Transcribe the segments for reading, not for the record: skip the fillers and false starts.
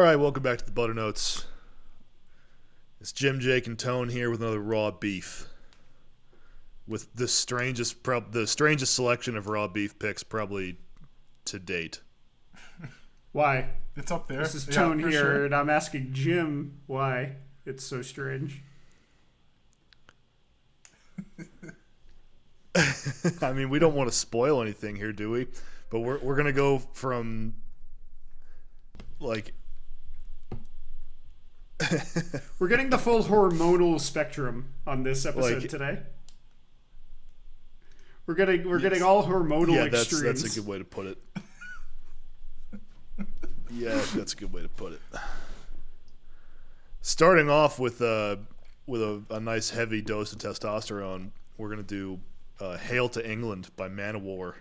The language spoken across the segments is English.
right, welcome back to the Butter Notes. It's Jim, Jake, and Tone here with another raw beef. With the strangest selection of raw beef picks probably to date. Why? It's up there. This is Tone here, sure. and I'm asking Jim why it's so strange. I mean, we don't want to spoil anything here, do we? But we're gonna go from like we're getting the full hormonal spectrum on this episode today. We're getting all hormonal extremes. That's a good way to put it. Yeah, that's a good way to put it. Starting off with a nice heavy dose of testosterone, we're gonna do "Hail to England" by Manowar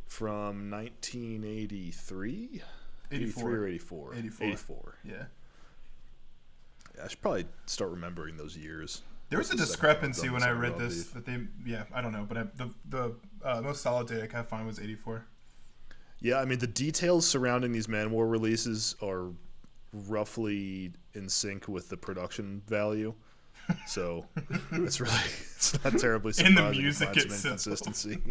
from 1983. 83 or 84? 84. Yeah. I should probably start remembering those years. There was a discrepancy when I read this that I don't know, but the most solid date I could find was 84. Yeah, I mean, the details surrounding these Manowar releases are roughly in sync with the production value. So it's not terribly surprising in the music to find itself. some inconsistency.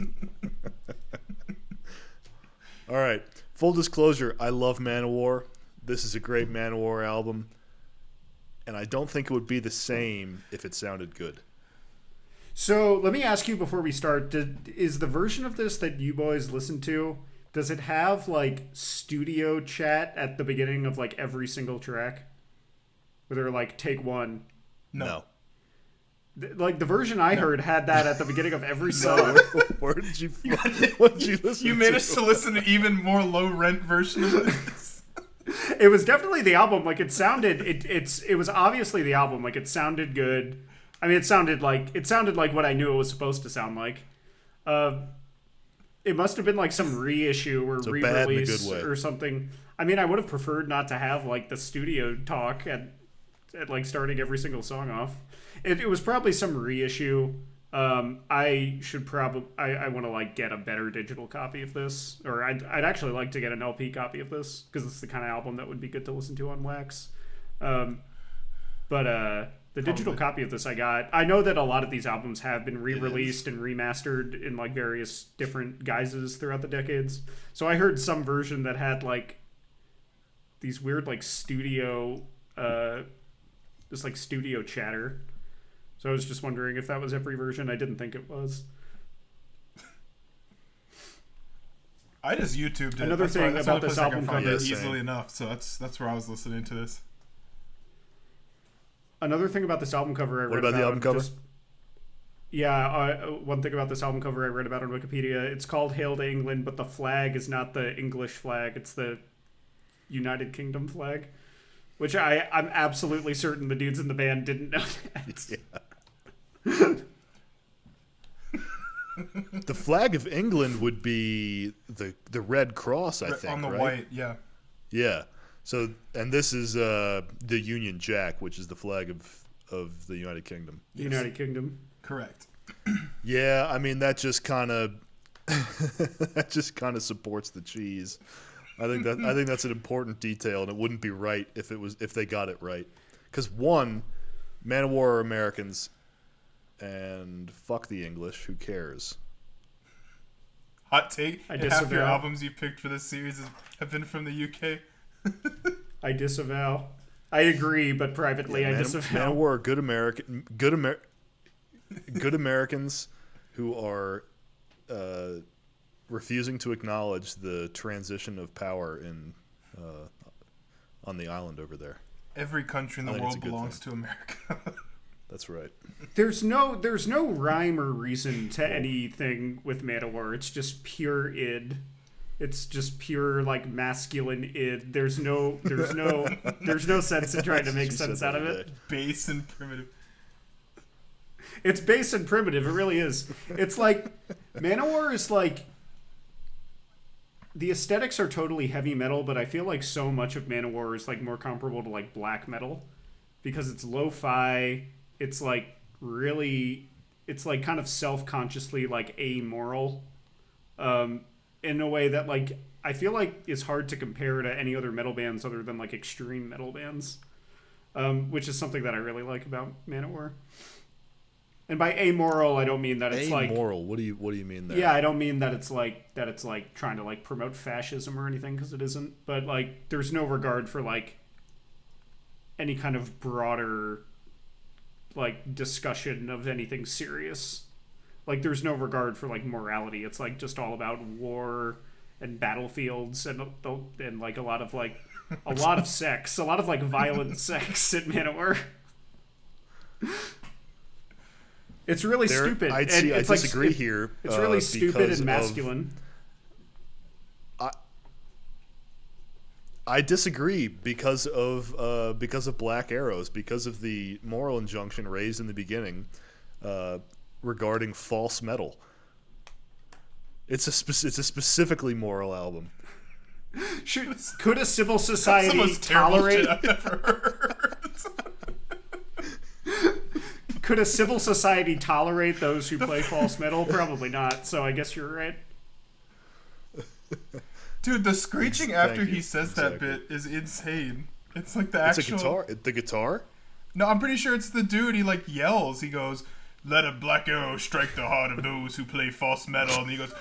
All right, full disclosure, I love Manowar. This is a great Manowar album, and I don't think it would be the same if it sounded good. So let me ask you before we start, is the version of this that you boys listen to, does it have like studio chat at the beginning of like every single track? Where they're like, take one. No. Like the version I heard had that at the beginning of every song. Where did you? What did you listen? You managed to listen to even more low rent version of this. It was definitely the album. Like it sounded. It was obviously the album. Like it sounded good. I mean, it sounded like what I knew it was supposed to sound like. It must have been like some reissue or re-release or something. I mean, I would have preferred not to have like the studio talk at like starting every single song off. It was probably some reissue. I should probably I want to like get a better digital copy of this, or I'd actually like to get an LP copy of this because it's the kind of album that would be good to listen to on wax. But the digital copy of this I got. I know that a lot of these albums have been re-released and remastered in like various different guises throughout the decades. So I heard some version that had like these weird like studio studio chatter. So I was just wondering if that was every version. I didn't think it was. I just YouTubed it. Another thing about this album cover easily enough. So that's where I was listening to this. Another thing about this album cover I read about. What about the album cover? One thing about this album cover I read about on Wikipedia. It's called "Hail to England," but the flag is not the English flag. It's the United Kingdom flag. Which I'm absolutely certain the dudes in the band didn't know that. Yeah. The flag of England would be the Red Cross, I think, on the right? white, yeah. Yeah. So, and this is the Union Jack, which is the flag of the United Kingdom. Yes. United Kingdom. Correct. Yeah, I mean that just kind of supports the cheese. I think that's an important detail, and it wouldn't be right if they got it right. Because one, Manowar are Americans, and fuck the English. Who cares? Hot take. Half your albums you picked for this series have been from the UK. I disavow. I agree, but privately I disavow. Manowar are good Americans who are refusing to acknowledge the transition of power on the island over there. Every country in the world belongs to America. That's right. There's no rhyme or reason to anything with Manowar. It's just pure id. It's just pure like masculine id. There's no sense in trying to make sense out of it. Base and primitive. It's base and primitive. It really is. It's like Manowar is like the aesthetics are totally heavy metal, but I feel like so much of Manowar is like more comparable to like black metal because it's lo-fi. It's like really, it's like kind of self-consciously like amoral. in a way that like I feel like is hard to compare to any other metal bands other than like extreme metal bands, which is something that I really like about Manowar. And by amoral, I don't mean that it's amoral. like Amoral. What do you mean there? Yeah, I don't mean that it's like trying to like promote fascism or anything, because it isn't. But like, there's no regard for like any kind of broader like discussion of anything serious. Like, there's no regard for like morality. It's like just all about war and battlefields and like a lot of sex, a lot of like violent sex in Manowar. It's really stupid. I disagree here. It's really stupid and masculine. I disagree because of Black Arrows, because of the moral injunction raised in the beginning regarding false metal. It's a specifically moral album. Could a civil society tolerate? I've never heard. Could a civil society tolerate those who play false metal? Probably not. So I guess you're right. Dude, the screeching after he says that bit is insane. It's like the actual... It's a guitar? The guitar? No, I'm pretty sure it's the dude. He like yells. He goes, "Let a black arrow strike the heart of those who play false metal." And he goes,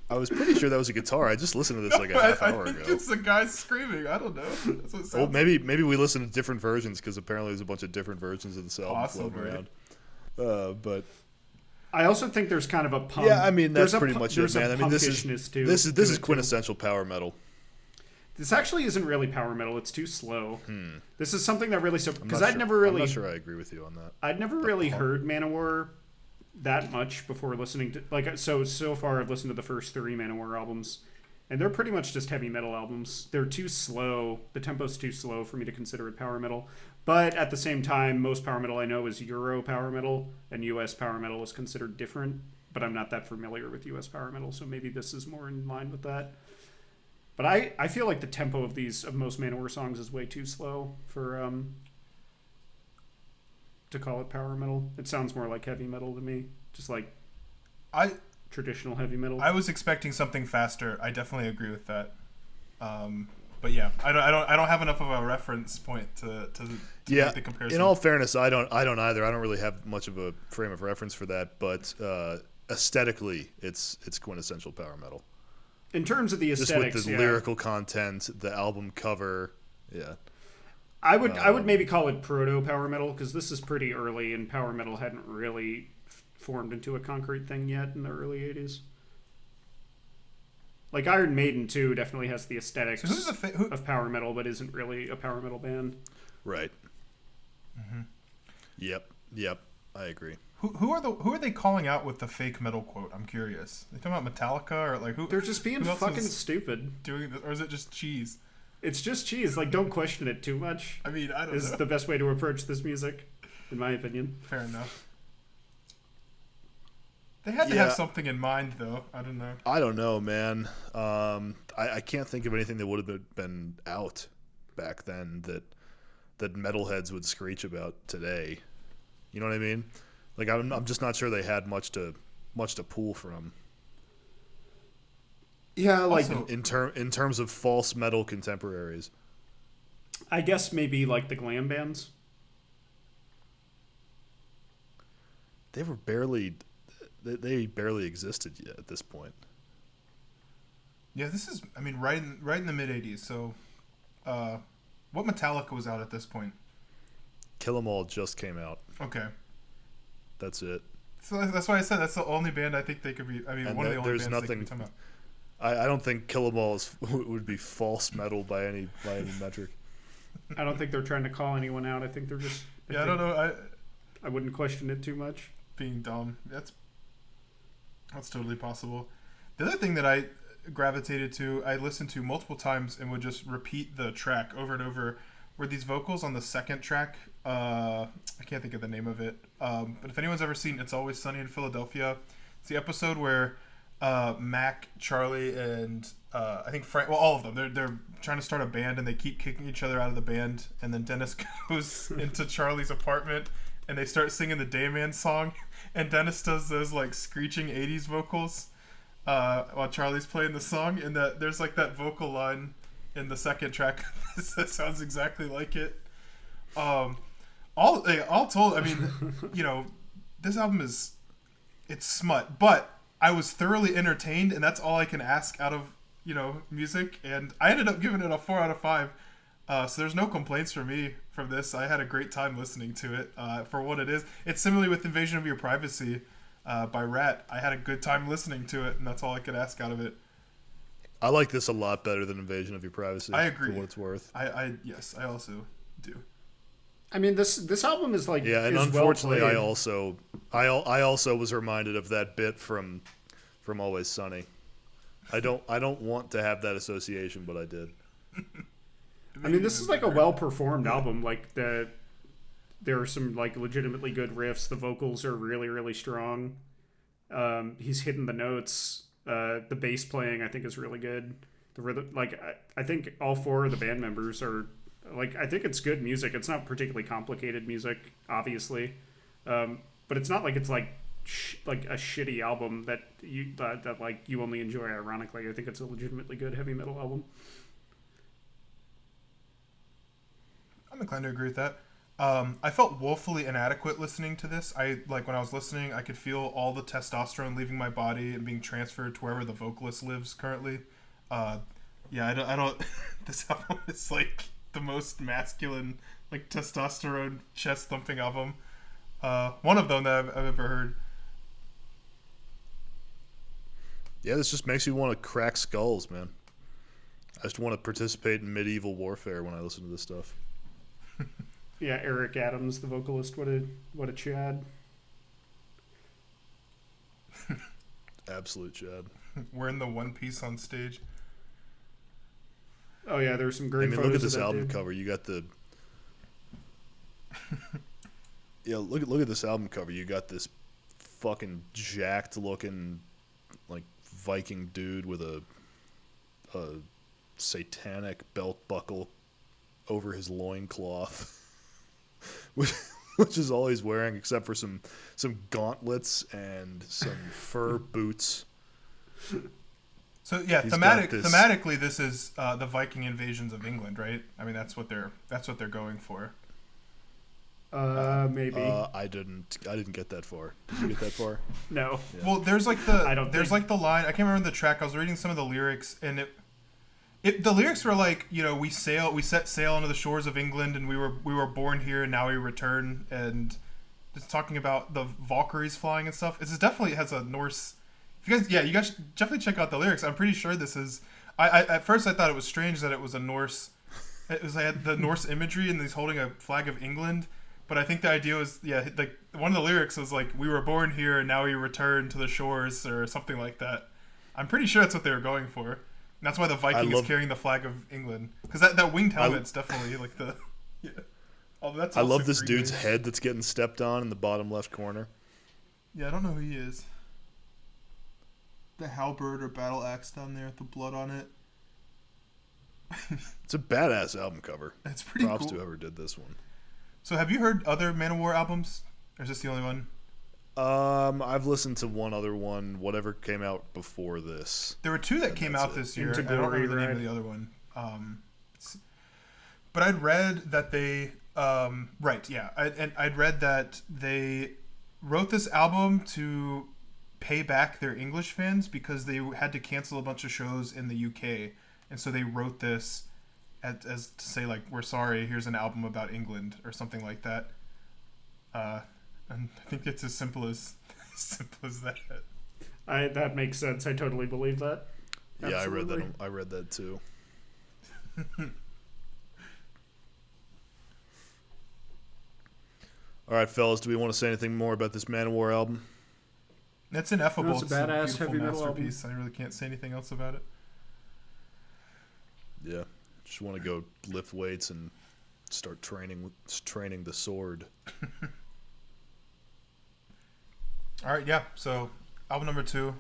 I was pretty sure that was a guitar. I just listened to this like a half hour ago. It's the guy screaming. I don't know. That's what it sounds maybe we listened to different versions, because apparently there's a bunch of different versions of this album floating around. But I also think there's kind of a pump. Yeah, I mean that's pretty much it, man. I mean this is quintessential power metal. This actually isn't really power metal. It's too slow. This is something that really because I'm not sure I agree with you on that. I'd never really heard Manowar that much before listening to so far I've listened to the first 3 Manowar albums, and they're pretty much just heavy metal albums. They're too slow. The tempo's too slow for me to consider it power metal. But at the same time, most power metal I know is Euro power metal, and US power metal is considered different, but I'm not that familiar with US power metal, so maybe this is more in line with that. But I feel like the tempo of most Manowar songs is way too slow for to call it power metal. It sounds more like heavy metal to me, just like traditional heavy metal. I was expecting something faster. I definitely agree with that. But yeah, I don't have enough of a reference point to make the comparison. In all fairness, I don't either. I don't really have much of a frame of reference for that, but aesthetically, it's quintessential power metal. In terms of the aesthetics, just with the lyrical content, the album cover, yeah. I would maybe call it proto power metal, because this is pretty early, and power metal hadn't really formed into a concrete thing yet in the early 80s. Like Iron Maiden too definitely has the aesthetics of power metal, but isn't really a power metal band. Right. Mm-hmm. Yep. I agree. Who are they calling out with the fake metal quote? I'm curious. They talking about Metallica or like who? They're just being fucking stupid. Doing this, or is it just cheese? It's just cheese. Like, don't question it too much. I mean, I don't know. Is the best way to approach this music, in my opinion. Fair enough. They had to have something in mind, though. I don't know. I don't know, man. I can't think of anything that would have been out back then that metalheads would screech about today. You know what I mean? Like, I'm just not sure they had much to pull from. Yeah, like also, in terms of false metal contemporaries. I guess maybe like the glam bands. They barely existed yet at this point. Yeah, this is right in the mid '80s. So, what Metallica was out at this point? Kill 'Em All just came out. Okay. That's it. So that's why I said that's the only band I think they could be. I mean, one of the only bands they could be talking about. I don't think Kill 'Em All would be false metal by any metric. I don't think they're trying to call anyone out. I think they're just. I don't know. I wouldn't question it too much. Being dumb. That's totally possible. The other thing that I gravitated to, I listened to multiple times and would just repeat the track over and over, were these vocals on the second track. I can't think of the name of it. But if anyone's ever seen It's Always Sunny in Philadelphia, it's the episode where Mac, Charlie, and I think Frank, well, all of them, they're trying to start a band and they keep kicking each other out of the band, and then Dennis goes into Charlie's apartment and they start singing the Dayman song, and Dennis does those like screeching 80s vocals while Charlie's playing the song, and there's like that vocal line in the second track that sounds exactly like it. All told, I mean, this album it's smut, but I was thoroughly entertained, and that's all I can ask out of music, and I ended up giving it a 4 out of 5. So there's no complaints from me from this. I had a great time listening to it for what it is. It's similarly with Invasion of Your Privacy by Rat. I had a good time listening to it, and that's all I could ask out of it. I like this a lot better than Invasion of Your Privacy. I agree. For what it's worth. Yes, I also do. I mean, this album is like and unfortunately, I also was reminded of that bit from Always Sunny. I don't want to have that association, but I did. I mean, this is like a well-performed album. Like there are some like legitimately good riffs. The vocals are really, really strong. He's hitting the notes. The bass playing, I think, is really good. The rhythm, like I think all 4 of the band members are like. I think it's good music. It's not particularly complicated music, obviously, but it's not like it's like a shitty album that you only enjoy ironically. I think it's a legitimately good heavy metal album. I'm inclined to agree with that. I felt woefully inadequate listening to this. When I was listening, I could feel all the testosterone leaving my body and being transferred to wherever the vocalist lives currently. I don't. This album is like the most masculine, like testosterone chest thumping album. One of them that I've ever heard. Yeah, this just makes you want to crack skulls, man. I just want to participate in medieval warfare when I listen to this stuff. Yeah, Eric Adams, the vocalist, what a chad. Absolute chad. Wearing the one piece on stage. Oh yeah, there's some great photos. Look at this album cover. You got the look at this album cover. You got this fucking jacked looking like Viking dude with a satanic belt buckle over his loincloth. Which is all he's wearing, except for some gauntlets and some fur boots. So yeah, thematically, this is the Viking invasions of England, right? I mean, that's what they're going for. Maybe. I didn't get that far. Did you get that far? No. Yeah. Well, there's like the line. I can't remember the track. I was reading some of the lyrics, and the lyrics were like, we set sail onto the shores of England, and we were born here, and now we return, and just talking about the Valkyries flying and stuff. It definitely has a Norse. You guys should definitely check out the lyrics. I'm pretty sure this is. I at first I thought it was strange that it was a Norse. It was like the Norse imagery, and he's holding a flag of England. But I think the idea was, like one of the lyrics was like, we were born here, and now we return to the shores, or something like that. I'm pretty sure that's what they were going for. And that's why the Viking is carrying the flag of England, because that winged helmet's definitely like the. Yeah. Oh, that's. I love this dude's head that's getting stepped on in the bottom left corner. Yeah, I don't know who he is. The halberd or battle axe down there with the blood on it. It's a badass album cover. It's pretty Props cool. to whoever did this one. So have you heard other Manowar albums? Or is this the only one? I've listened to one other one, whatever came out before this. There were 2 that came out this year. I don't remember the name of the other one. But I'd read that they... I'd read that they wrote this album to pay back their English fans because they had to cancel a bunch of shows in the UK. And so they wrote this as to say, like, we're sorry, here's an album about England, or something like that. And I think it's as simple as that. That makes sense. I totally believe that. Yeah, I read that too. All right, fellas, do we want to say anything more about this Manowar album? It's ineffable. It's a badass heavy metal masterpiece. I really can't say anything else about it. Yeah, just want to go lift weights and start training the sword. All right, yeah. So album number 2,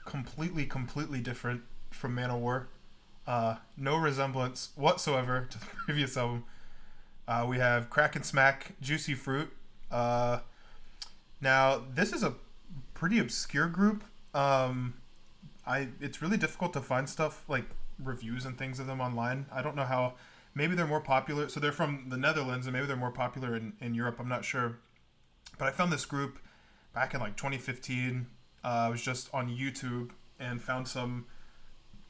completely different from Manowar. No resemblance whatsoever to the previous album. We have Kraak and Smaak, Juicy Fruit. Now, this is a pretty obscure group. It's really difficult to find stuff like reviews and things of them online. I don't know how. Maybe they're more popular. So they're from the Netherlands, and maybe they're more popular in Europe. I'm not sure. But I found this group back in like 2015. I was just on YouTube and found some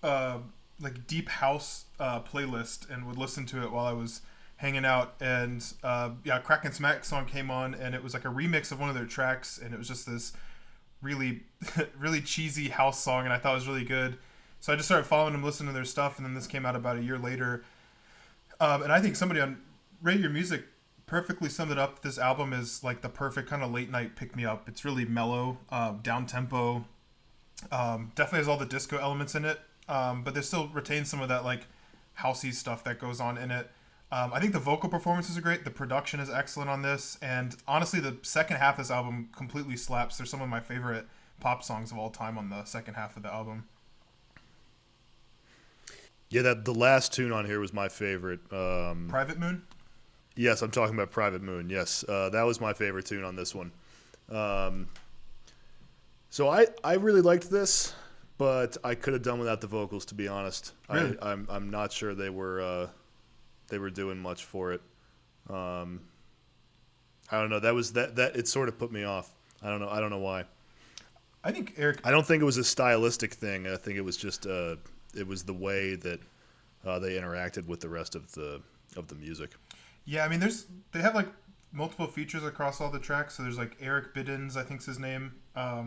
like deep house playlist and would listen to it while I was hanging out. And Kraak and Smaak song came on, and it was like a remix of one of their tracks, and it was just this really really cheesy house song, and I thought it was really good. So I just started following them, listening to their stuff, and then this came out about a year later. And I think somebody on Rate Your Music perfectly summed it up. This album is like the perfect kind of late night pick me up. It's really mellow, down tempo. Definitely has all the disco elements in it, but there still retains some of that like housey stuff that goes on in it. I think the vocal performances are great. The production is excellent on this, and honestly, the second half of this album completely slaps. There's some of my favorite pop songs of all time on the second half of the album. Yeah, the last tune on here was my favorite. Private Moon? Yes, I'm talking about Private Moon. Yes, that was my favorite tune on this one. So I really liked this, but I could have done without the vocals, to be honest. Really? I'm not sure they were doing much for it. I don't know. That it sort of put me off. I don't know why. I think Eric. I don't think it was a stylistic thing. I think it was just it was the way that they interacted with the rest of the music. Yeah, I mean, they have like multiple features across all the tracks. So there's like Eric Biddens, I think's his name.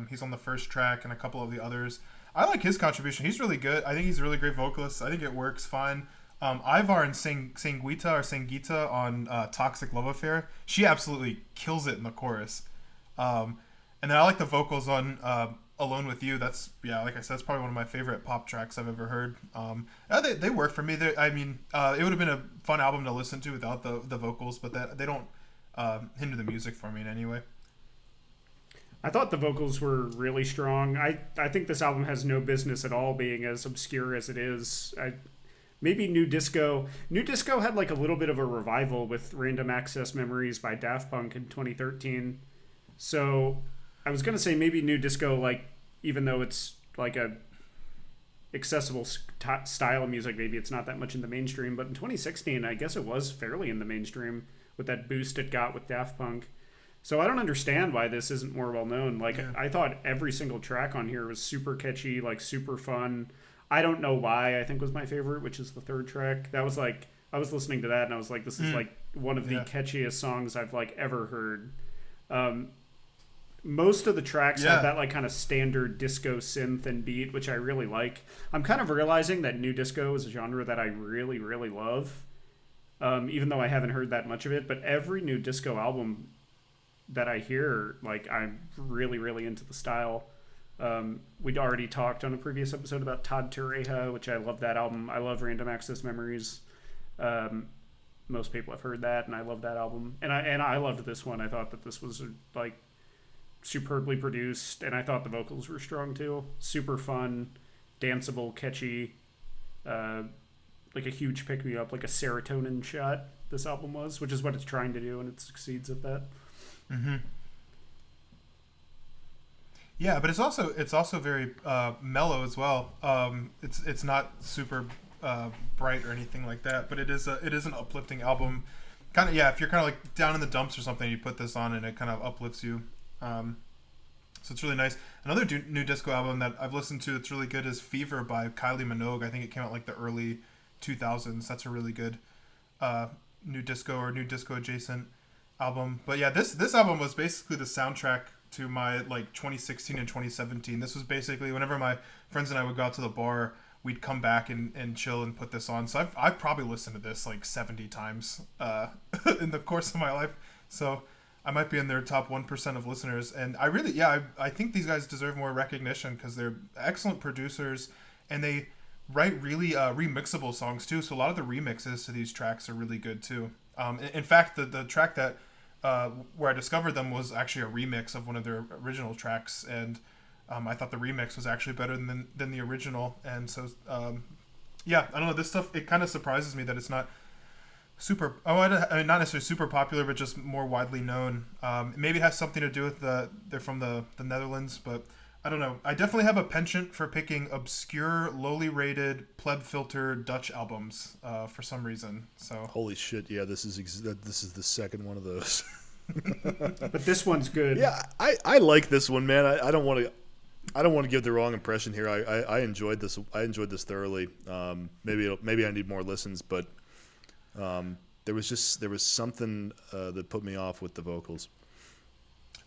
He's on the first track, and a couple of the others. I like his contribution. He's really good. I think he's a really great vocalist. I think it works fine. Ivar and Sangeeta on Toxic Love Affair, she absolutely kills it in the chorus. And then I like the vocals on Alone With You. That's, like I said, that's probably one of my favorite pop tracks I've ever heard. They work for me. It would have been a fun album to listen to without the vocals, but they don't hinder the music for me in any way. I thought the vocals were really strong. I think this album has no business at all being as obscure as it is. Maybe New Disco. New Disco had like a little bit of a revival with Random Access Memories by Daft Punk in 2013. So I was going to say maybe New Disco, like, even though it's like a accessible style of music, maybe it's not that much in the mainstream. But in 2016, I guess it was fairly in the mainstream with that boost it got with Daft Punk. So I don't understand why this isn't more well known. Like, yeah. I thought every single track on here was super catchy, like super fun. I Don't Know Why, I think, was my favorite, which is the third track. That was like, I was listening to that and I was like, this is like one of the catchiest songs I've like ever heard. Most of the tracks have that like kind of standard disco synth and beat, which I really like. I'm kind of realizing that new disco is a genre that I really, really love, even though I haven't heard that much of it. But every new disco album that I hear, like, I'm really, really into the style. We'd already talked on a previous episode about Todd Terreja, which I love that album. I love Random Access Memories. Most people have heard that, and I love that album. And I loved this one. I thought that this was like superbly produced, and I thought the vocals were strong too. Super fun, danceable, catchy, like a huge pick me up, like a serotonin shot. This album was, which is what it's trying to do, and it succeeds at that. Mm-hmm. Yeah, but it's also very mellow as well. It's not super bright or anything like that, but it is an uplifting album. Kind of, if you're kind of like down in the dumps or something, you put this on and it kind of uplifts you. So it's really nice. Another new disco album that I've listened to that's really good is Fever by Kylie Minogue. I think it came out like the early 2000s. That's a really good new disco or new disco adjacent album. But yeah, this album was basically the soundtrack to my like 2016 and 2017. This was basically whenever my friends and I would go out to the bar, we'd come back and chill and put this on. So I've probably listened to this like 70 times in the course of my life. So I might be in their top 1% of listeners. And I really, I think these guys deserve more recognition because they're excellent producers and they write really remixable songs too. So a lot of the remixes to these tracks are really good too. In fact, the track that where I discovered them was actually a remix of one of their original tracks, and I thought the remix was actually better than the original. And so I don't know, this stuff, it kind of surprises me that it's not super. Oh, I mean, not necessarily super popular, but just more widely known. Maybe it has something to do with they're from the Netherlands, but I don't know. I definitely have a penchant for picking obscure, lowly rated, pleb filter Dutch albums for some reason. So holy shit! Yeah, this is the second one of those. But this one's good. Yeah, I like this one, man. I don't want to give the wrong impression here. I enjoyed this. I enjoyed this thoroughly. Maybe I need more listens, but there was something that put me off with the vocals.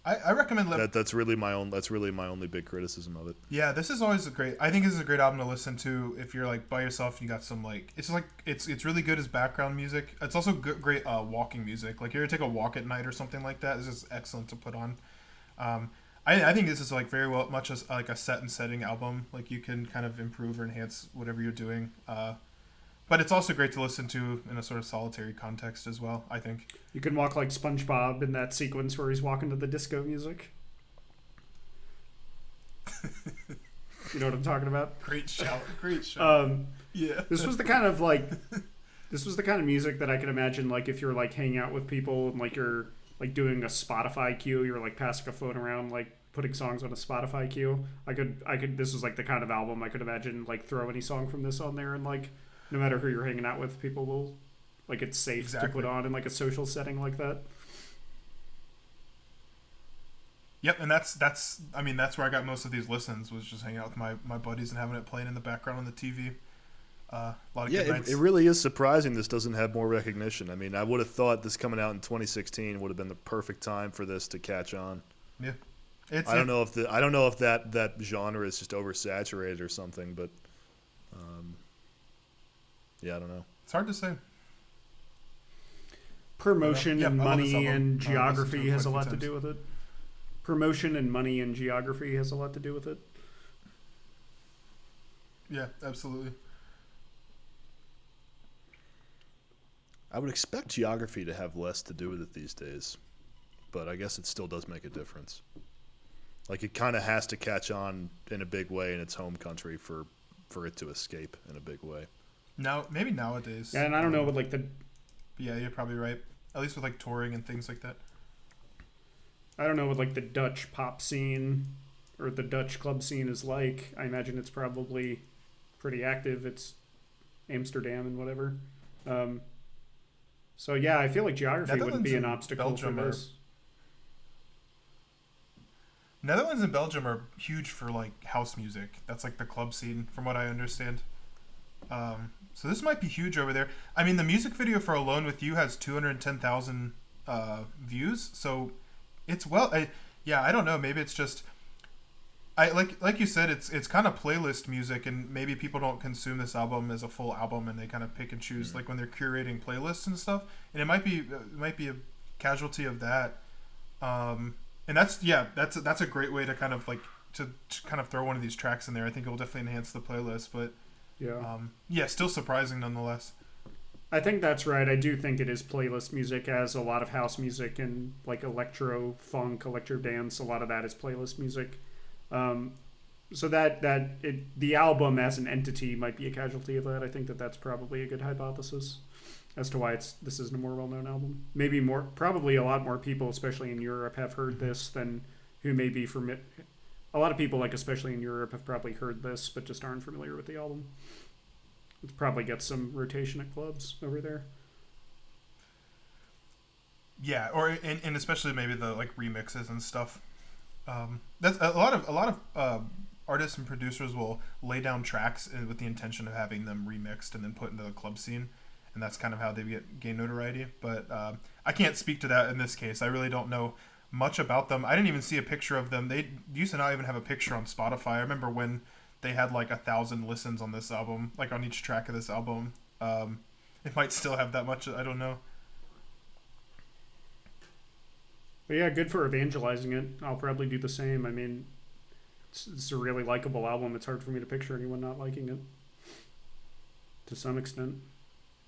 I recommend that's really my only big criticism of it. Yeah, this is always I think this is a great album to listen to if you're like by yourself. You got some it's really good as background music. It's also great walking music. Like you ever take a walk at night or something like that. This is excellent to put on. I think this is like very well much as like a set and setting album. Like you can kind of improve or enhance whatever you're doing. But it's also great to listen to in a sort of solitary context as well, I think. You can walk like SpongeBob in that sequence where he's walking to the disco music. You know what I'm talking about? Great shout. Yeah. This was the kind of music that I could imagine like if you're like hanging out with people and like you're like doing a Spotify queue, you're like passing a phone around like putting songs on a Spotify queue. I could this was like the kind of album I could imagine like throw any song from this on there and like no matter who you're hanging out with, people will like it's safe to put on in like a social setting like that. Yep, and that's where I got most of these listens was just hanging out with my buddies and having it playing in the background on the TV. A lot of good nights. It really is surprising this doesn't have more recognition. I mean, I would have thought this coming out in 2016 would have been the perfect time for this to catch on. Yeah, I don't know if that genre is just oversaturated or something, but yeah, I don't know. It's hard to say. Promotion and money and geography has a lot to do with it. Promotion and money and geography has a lot to do with it. Yeah, absolutely. I would expect geography to have less to do with it these days, but I guess it still does make a difference. Like it kind of has to catch on in a big way in its home country for it to escape in a big way. Now, maybe nowadays. Yeah, and I don't know, but like yeah, you're probably right. At least with like touring and things like that. I don't know what like the Dutch pop scene or the Dutch club scene is like. I imagine it's probably pretty active. It's Amsterdam and whatever. So yeah, I feel like geography wouldn't be an obstacle for this. Netherlands and Belgium are huge for like house music. That's like the club scene, from what I understand. So this might be huge over there. I mean, the music video for "Alone with You" has 210,000 views. So it's I don't know. Maybe it's just like you said. It's kind of playlist music, and maybe people don't consume this album as a full album, and they kind of pick and choose like when they're curating playlists and stuff. And it might be a casualty of that. And that's a great way to kind of like to kind of throw one of these tracks in there. I think it will definitely enhance the playlist, but still surprising nonetheless. I think that's right. I do think it is playlist music, as a lot of house music and like electro funk, electro dance. A lot of that is playlist music. So the album as an entity might be a casualty of that. I think that's probably a good hypothesis as to why this isn't a more well-known album. Probably a lot more people, especially in Europe, have heard this than who may be from it. A lot of people, like especially in Europe, have probably heard this, but just aren't familiar with the album. It probably gets some rotation at clubs over there. Yeah, and especially maybe the like remixes and stuff. That's a lot of artists and producers will lay down tracks with the intention of having them remixed and then put into the club scene, and that's kind of how they gain notoriety. But I can't speak to that in this case. I really don't know much about them. I didn't even see a picture of them. They used to not even have a picture on Spotify. I remember when they had like 1,000 listens on this album, like on each track of this album. It might still have that much. I don't know. But yeah, good for evangelizing it. I'll probably do the same. I mean, it's a really likable album. It's hard for me to picture anyone not liking it to some extent.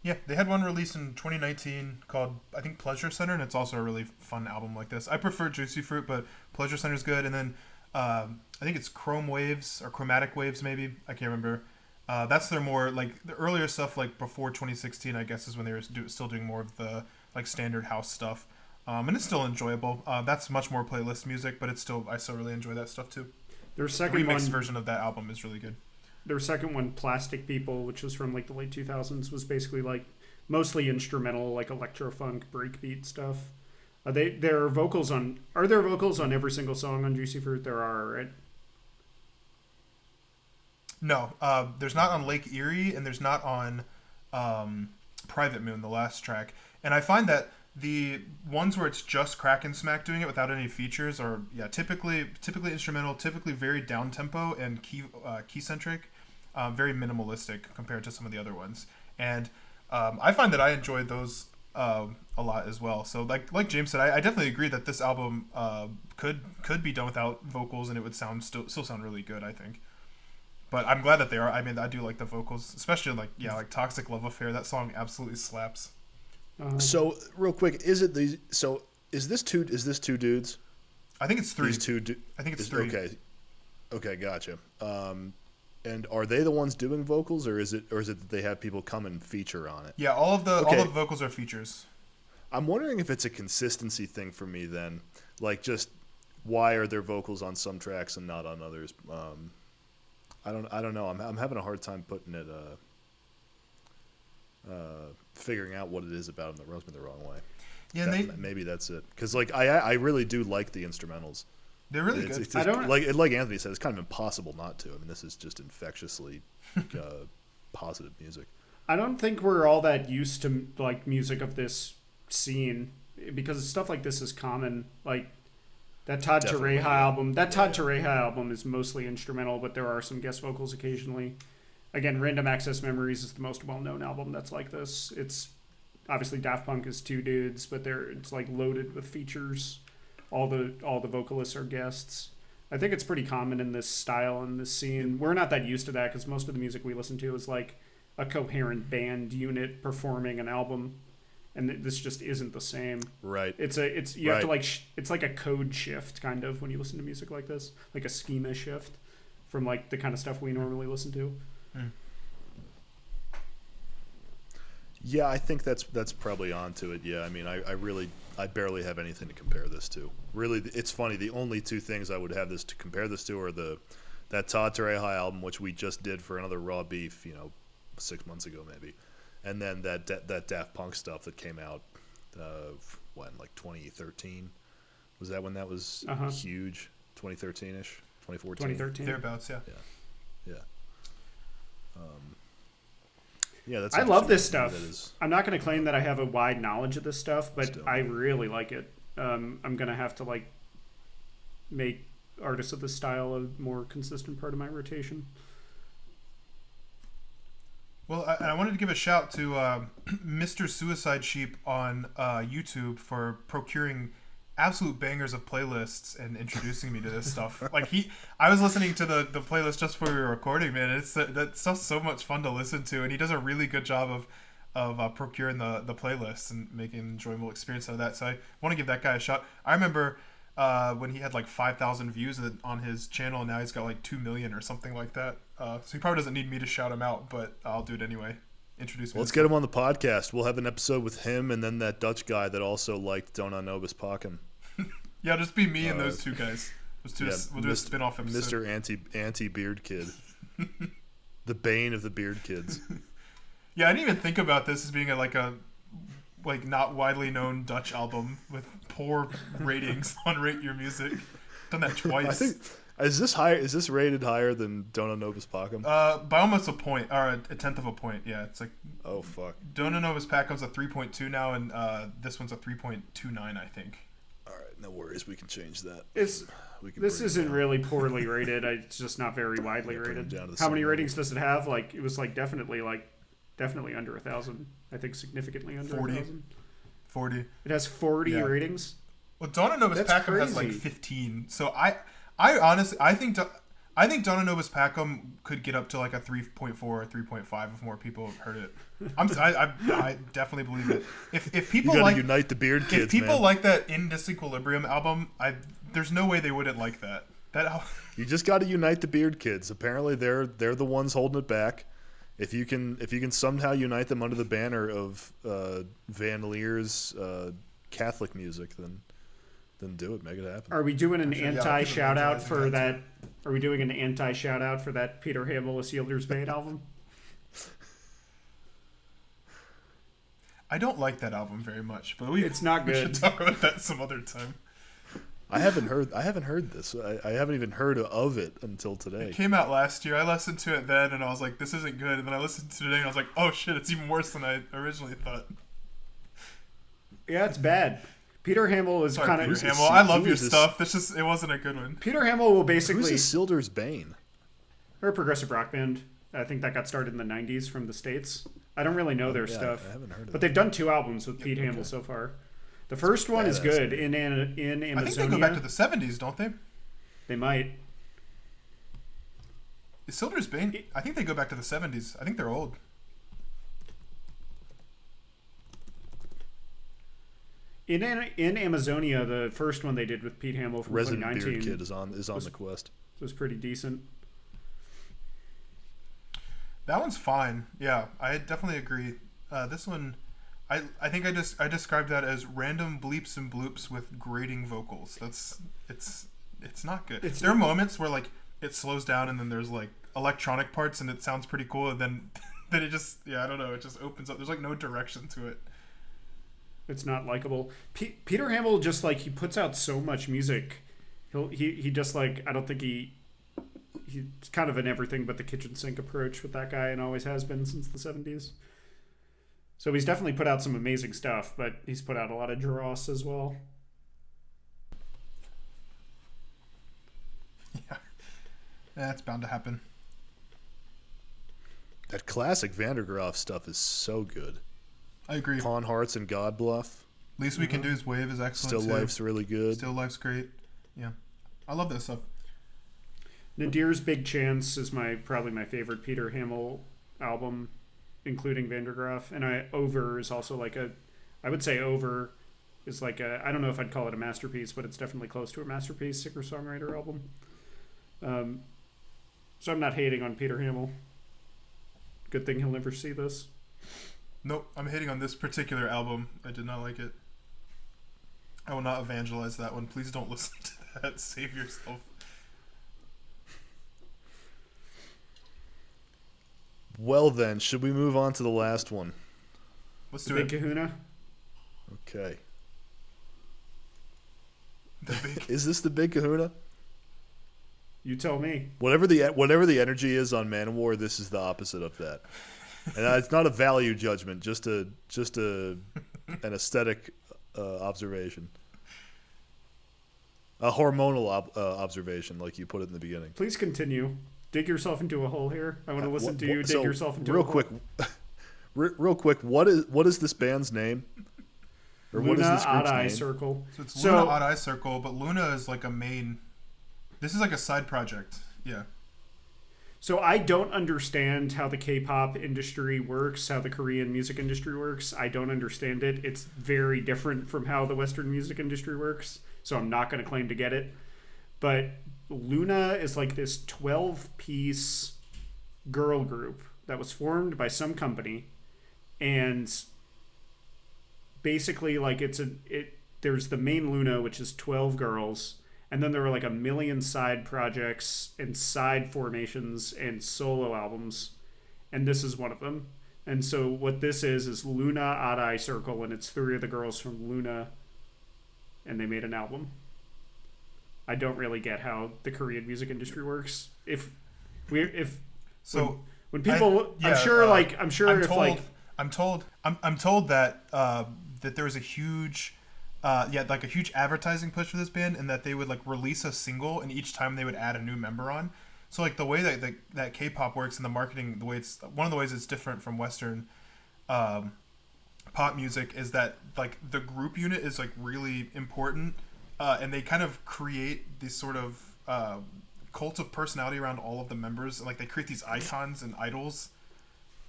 Yeah, they had one released in 2019 called, I think, Pleasure Center, and it's also a really fun album like this. I prefer Juicy Fruit, but Pleasure Center's good. And then I think it's Chrome Waves or Chromatic Waves, maybe. I can't remember. That's their more like the earlier stuff, like before 2016, I guess, is when they were still doing more of the like standard house stuff, and it's still enjoyable. That's much more playlist music, but I still really enjoy that stuff too. Their second remix version of that album is really good. Their second one, Plastic People, which was from like the late 2000s, was basically like mostly instrumental, like electro funk breakbeat stuff. Are there vocals on every single song on Juicy Fruit? There are, right? No, there's not on Lake Erie, and there's not on Private Moon, the last track. And I find that the ones where it's just Kraak and Smaak doing it without any features are typically instrumental, typically very down tempo and key centric, very minimalistic compared to some of the other ones. And I find that I enjoyed those a lot as well. So like James said, I definitely agree that this album could be done without vocals, and it would still sound really good, I think. But I'm glad that they are. I mean, I do like the vocals, especially like Toxic Love Affair. That song absolutely slaps. So real quick, is this two dudes? I think it's three. I think it's three. Okay, gotcha. And are they the ones doing vocals, or is it that they have people come and feature on it? Yeah, all the vocals are features. I'm wondering if it's a consistency thing for me then, like just why are there vocals on some tracks and not on others? I don't know. I'm having a hard time putting it figuring out what it is about them that rubs me the wrong way. Yeah, maybe that's it. Because like I really do like the instrumentals. They're really good. It's like Anthony said, it's kind of impossible not to. I mean, this is just infectiously positive music. I don't think we're all that used to like music of this scene because stuff like this is common. Like that Todd Terreja album. That Todd Terreja album is mostly instrumental, but there are some guest vocals occasionally. Again, Random Access Memories is the most well-known album that's like this. It's obviously Daft Punk is two dudes, but it's like loaded with features. All the vocalists are guests. I think it's pretty common in this style and this scene. We're not that used to that because most of the music we listen to is like a coherent band unit performing an album, and this just isn't the same. Right. Have to like it's like a code shift kind of when you listen to music like this, like a schema shift from like the kind of stuff we normally listen to. Yeah, I think that's probably onto it. Yeah, I mean, I barely have anything to compare this to. Really, it's funny. The only two things I would have this to compare this to are that Todd Terreja album, which we just did for another Raw Beef, 6 months ago maybe, and then that Daft Punk stuff that came out, like 2013? Was that when that was huge? 2013-ish, 2014. 2013. Thereabouts, yeah. Yeah. That's. I love this stuff. I'm not going to claim that I have a wide knowledge of this stuff, but I really like it. I'm going to have to like make artists of this style a more consistent part of my rotation. Well, I wanted to give a shout to Mr. Suicide Sheep on YouTube for procuring absolute bangers of playlists and introducing me to this stuff. I was listening to the playlist just before we were recording, man. That stuff's so much fun to listen to, and he does a really good job of procuring the playlists and making an enjoyable experience out of that. So I want to give that guy a shout. I remember when he had like 5,000 views on his channel, and now he's got like 2 million or something like that. So he probably doesn't need me to shout him out, but I'll do it anyway. Introduce me. Let's get him on the podcast. We'll have an episode with him and then that Dutch guy that also liked Dona Nobis Pacem. Yeah, just be me and those two guys. We'll do a spin-off episode. Mr. Anti-Beard Kid. The bane of the beard kids. Yeah, I didn't even think about this as being a not widely known Dutch album with poor ratings on Rate Your Music. Done that twice. I think is this rated higher than Dona Nobis Pacem? By almost a point or a tenth of a point. Yeah, it's like oh fuck. Dona Nobis Pacem's a 3.2 now, and this one's a 3.29, I think. All right, no worries. We can change that. This isn't really poorly rated. It's just not very widely rated. How many ratings does it have? Like it was definitely under 1,000. I think significantly under 1,000. 40. It has 40 ratings. Well, Dona Nobis Pacem has like 15. So I honestly think Dona Nobis Pacem could get up to like a 3.4 or 3.5 if more people have heard it. I definitely believe it. If people unite the beard kids, if people like that In Disequilibrium album, there's no way they wouldn't like that. You just got to unite the beard kids. Apparently, they're the ones holding it back. If you can somehow unite them under the banner of Van Leer's Catholic music, then do it. Make it happen. Are we doing an anti shout out for that? Are we doing an anti shout out for that Peter Hamill Sealder's Bane album? I don't like that album very much, but it's not good. We should talk about that some other time. I haven't heard this. I haven't even heard of it until today. It came out last year. I listened to it then, and I was like, "This isn't good." And then I listened to it today, and I was like, "Oh shit, it's even worse than I originally thought." Yeah, it's bad. Peter Hamill is kind of. Peter Hamill, I love your stuff. It's just it wasn't a good one. Peter Hamill will basically. Who's Sealder's Bane? They're a progressive rock band. I think that got started in the '90s from the States. I don't really know their stuff. I haven't heard of but they've done 2 albums with Pete Hamill so far. The first one is good. In Amazonia. I think they go back to the '70s, don't they? They might. Is Sealder's Bane? I think they go back to the '70s. I think they're old. In Amazonia, the first one they did with Pete Hamill from Resident 2019 Beard Kid is on the quest. It was pretty decent. That one's fine. Yeah, I definitely agree. This one, I think I described that as random bleeps and bloops with grating vocals. It's not good. There are moments where like it slows down and then there's like electronic parts and it sounds pretty cool and then it just I don't know, it just opens up. There's like no direction to it. It's not likable. Peter Hamill just like he puts out so much music. He just like I don't think he's kind of an everything but the kitchen sink approach with that guy and always has been since the 70s. So he's definitely put out some amazing stuff, but he's put out a lot of dross as well. Yeah. That's bound to happen. That classic Vandergraaf stuff is so good. I agree. Pawn Hearts and God Bluff. Least We Can Do is Wave is excellent. Still Life's really good. Still Life's great. Yeah. I love that stuff. Nadir's Big Chance is probably my favorite Peter Hamill album, including Vandergraaf. And Over is also like I would say Over is like I don't know if I'd call it a masterpiece, but it's definitely close to a masterpiece singer-songwriter album. So I'm not hating on Peter Hamill. Good thing he'll never see this. Nope, I'm hating on this particular album. I did not like it. I will not evangelize that one. Please don't listen to that. Save yourself. Well then, should we move on to the last one? Let's do Big it. Kahuna? Okay. The Is this the Big Kahuna? You tell me. Whatever the energy is on Manowar, this is the opposite of that. And it's not a value judgment, just an aesthetic observation, a hormonal observation, like you put it in the beginning. Please continue. Dig yourself into a hole here. I want to listen to you dig yourself into a hole. Real quick. What is this band's name? Or Loona, what is this group's Odd Eye name? Circle. So it's Loona, Odd Eye Circle, but Loona is like a main. This is like a side project. Yeah. So I don't understand how the K-pop industry works, how the Korean music industry works. I don't understand it. It's very different from how the Western music industry works. So I'm not going to claim to get it. But Loona is like this 12-piece girl group that was formed by some company, and basically like there's the main Loona, which is 12 girls. And then there were like a million side projects and side formations and solo albums. And this is one of them. And so what this is Loona, Odd Eye Circle, and it's 3 of the girls from Loona. And they made an album. I don't really get how the Korean music industry works. When people, I'm told that there was a huge like a huge advertising push for this band, and that they would like release a single, and each time they would add a new member on. So like the way that K-pop works and the marketing, the way it's one of the ways it's different from Western pop music is that like the group unit is like really important, and they kind of create this sort of cult of personality around all of the members. Like they create these icons and idols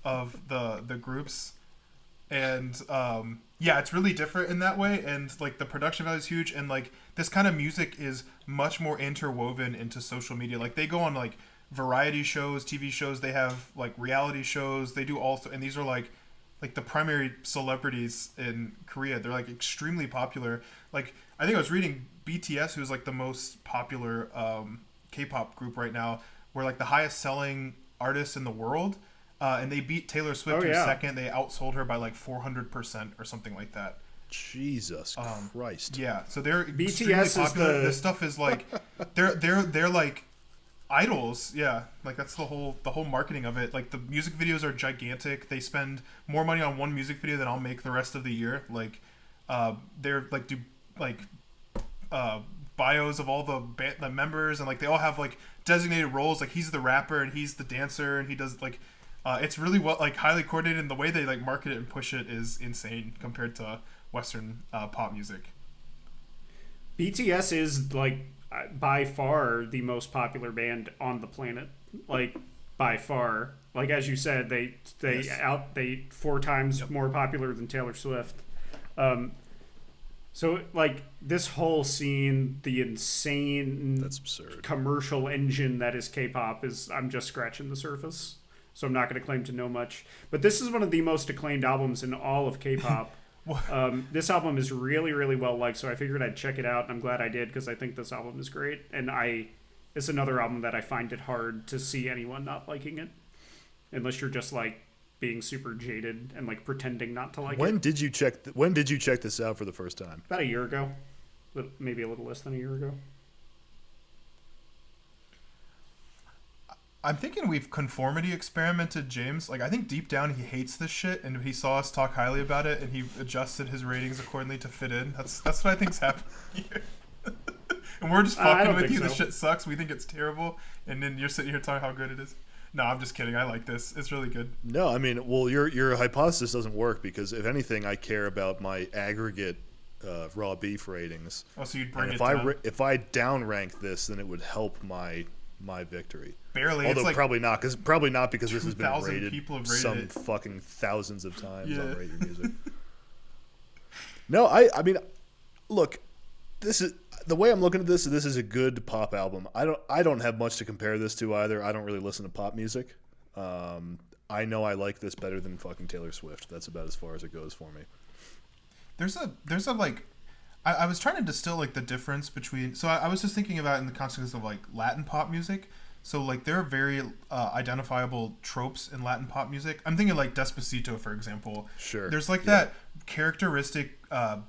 of the groups. And it's really different in that way, and like the production value is huge, and like this kind of music is much more interwoven into social media. Like they go on like variety shows, TV shows. They have like reality shows. They do also, and these are like the primary celebrities in Korea. They're like extremely popular. Like I think I was reading BTS, who's like the most popular K-pop group right now. We're like the highest selling artists in the world, and they beat Taylor Swift who's second. They outsold her by like 400% or something like that. Jesus Christ! Yeah, so they're BTS extremely popular. is This stuff is like they're like idols. Yeah, like that's the whole marketing of it. Like the music videos are gigantic. They spend more money on one music video than I'll make the rest of the year. Like they're like do like bios of all the members, and like they all have like designated roles. Like he's the rapper and he's the dancer and he does like it's really well like highly coordinated, and the way they like market it and push it is insane compared to Western pop music. BTS is like by far the most popular band on the planet, like by far. Like as you said, they 4 times more popular than Taylor Swift. So like this whole scene, the insane that's absurd commercial engine that is K-pop is I'm just scratching the surface. So I'm not going to claim to know much. But this is one of the most acclaimed albums in all of K-pop. This album is really, really well liked, so I figured I'd check it out, and I'm glad I did because I think this album is great. And it's another album that I find it hard to see anyone not liking it, unless you're just like being super jaded and like pretending not to like it. When did you check this out for the first time? About a year ago, maybe a little less than a year ago. I'm thinking we've conformity experimented James. Like I think deep down he hates this shit, and he saw us talk highly about it, and he adjusted his ratings accordingly to fit in. That's what I think's happening here. And we're just fucking with you. So. This shit sucks. We think it's terrible, and then you're sitting here talking how good it is. No, I'm just kidding. I like this. It's really good. No, I mean, well, your hypothesis doesn't work because if anything, I care about my aggregate raw beef ratings. Oh, so you'd bring and it down. If I downrank this, then it would help my victory. Barely. Although it's like probably not because this has been rated people have some it. Fucking thousands of times on Rate Your Music. No, I mean, look, this is the way I'm looking at this. This is a good pop album. I don't have much to compare this to either. I don't really listen to pop music. I know I like this better than fucking Taylor Swift. That's about as far as it goes for me. There's a like. I was trying to distill like the difference between. So I was just thinking about it in the context of like Latin pop music. So like there are very identifiable tropes in Latin pop music. I'm thinking like Despacito, for example. Sure. There's like that characteristic kind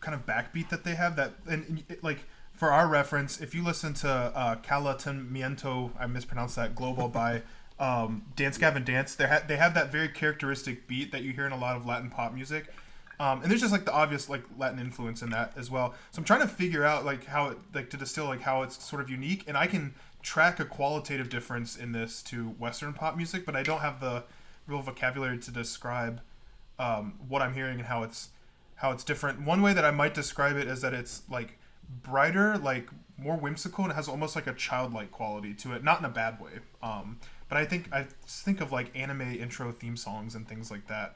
of backbeat that they have. That and like for our reference, if you listen to Calatamiento, I mispronounced that, Global by Dance Gavin Dance, they have that very characteristic beat that you hear in a lot of Latin pop music. And there's just like the obvious like Latin influence in that as well. So I'm trying to figure out like how it like to distill like how it's sort of unique, and I can track a qualitative difference in this to Western pop music, but I don't have the real vocabulary to describe what I'm hearing and how it's different. One way that I might describe it is that it's like brighter, like more whimsical, and it has almost like a childlike quality to it, not in a bad way. But I think of like anime intro theme songs and things like that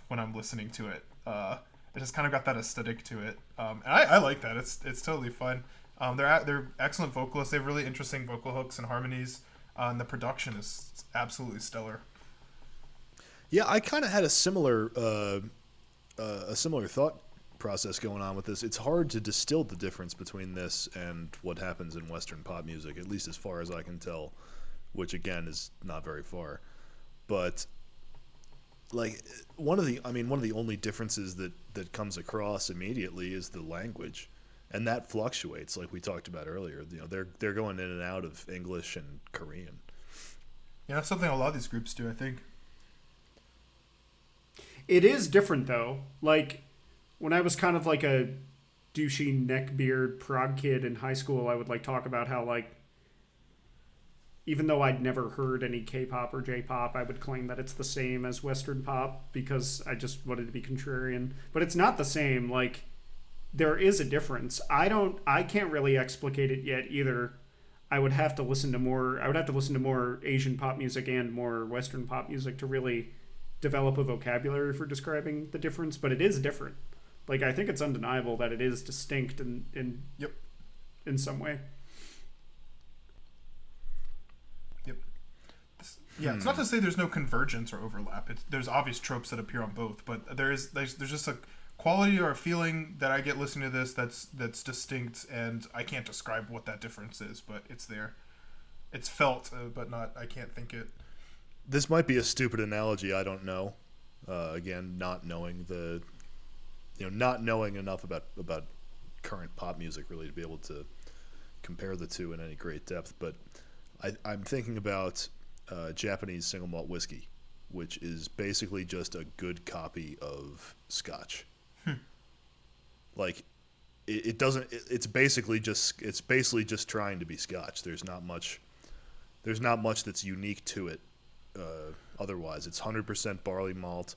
when I'm listening to it. It just kind of got that aesthetic to it, and I like that. It's totally fun. They're excellent vocalists. They have really interesting vocal hooks and harmonies, and the production is absolutely stellar. Yeah, I kind of had a similar thought process going on with this. It's hard to distill the difference between this and what happens in Western pop music, at least as far as I can tell, which again is not very far. But like one of the only differences that comes across immediately is the language. And that fluctuates, like we talked about earlier. You know, they're going in and out of English and Korean. Yeah, that's something a lot of these groups do, I think. It is different though. Like when I was kind of like a douchey neckbeard prog kid in high school, I would like talk about how like even though I'd never heard any K-pop or J-pop, I would claim that it's the same as Western pop because I just wanted to be contrarian. But it's not the same. Like there is a difference. I can't really explicate it yet either. I would have to listen to more Asian pop music and more Western pop music to really develop a vocabulary for describing the difference, but it is different. Like I think it's undeniable that it is distinct in some way. Yep. Yeah, it's not to say there's no convergence or overlap. There's obvious tropes that appear on both, but there's just a quality or a feeling that I get listening to this that's distinct, and I can't describe what that difference is, but it's there. It's felt, but not. I can't think it. This might be a stupid analogy. I don't know. Again, not knowing enough about current pop music really to be able to compare the two in any great depth, but I'm thinking about Japanese single malt whiskey, which is basically just a good copy of Scotch. Like, it doesn't. It's basically just trying to be Scotch. There's not much that's unique to it. Otherwise, it's 100% barley malt,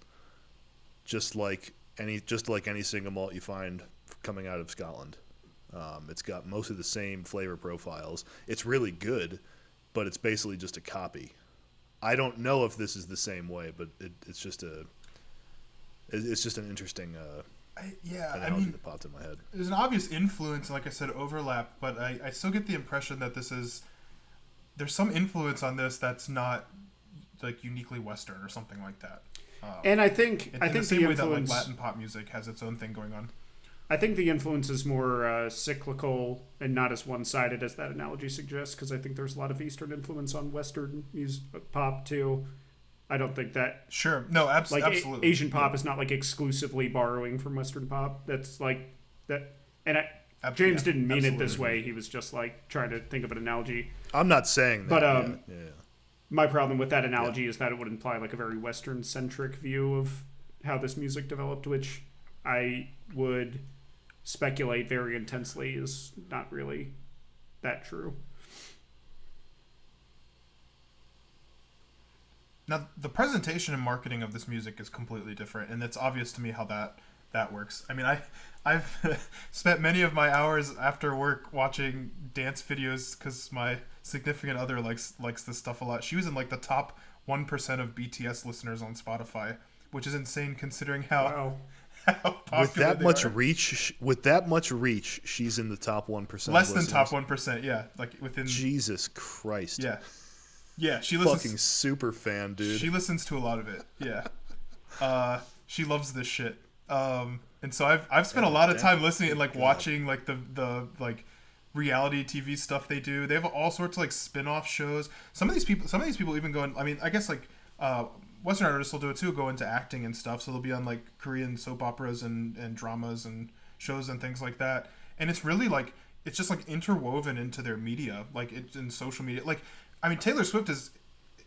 just like any single malt you find coming out of Scotland. It's got most of the same flavor profiles. It's really good, but it's basically just a copy. I don't know if this is the same way, but it's just an interesting analogy that popped in my head. There's an obvious influence, like I said, overlap, but I still get the impression that there's some influence on this that's not like uniquely Western or something like that. And I think the same way that like Latin pop music has its own thing going on. I think the influence is more cyclical and not as one-sided as that analogy suggests, because I think there's a lot of Eastern influence on Western music, pop too. I don't think that... Sure. No, absolutely. Asian pop is not like exclusively borrowing from Western pop. That's like... that. And James didn't mean it this way. He was just like trying to think of an analogy. I'm not saying that. But my problem with that analogy is that it would imply like a very Western-centric view of how this music developed, which I would speculate very intensely is not really that true. Now, the presentation and marketing of this music is completely different, and it's obvious to me how that works. I mean, I've spent many of my hours after work watching dance videos because my significant other likes this stuff a lot. She was in like the top 1% of BTS listeners on Spotify, which is insane considering how popular with that much reach, she's in the top 1%. Less than top 1%, yeah. Like within Jesus Christ. Yeah. Yeah, she listens. Fucking super fan, dude. She listens to a lot of it. Yeah. She loves this shit. And so I've spent a lot of time listening and like watching like the like reality TV stuff they do. They have all sorts of like spin-off shows. Some of these people even go in, I mean, I guess like Western artists will do it too, go into acting and stuff. So they'll be on like Korean soap operas and dramas and shows and things like that. And it's really like, it's just like interwoven into their media, like it's in social media. Like, I mean, Taylor Swift is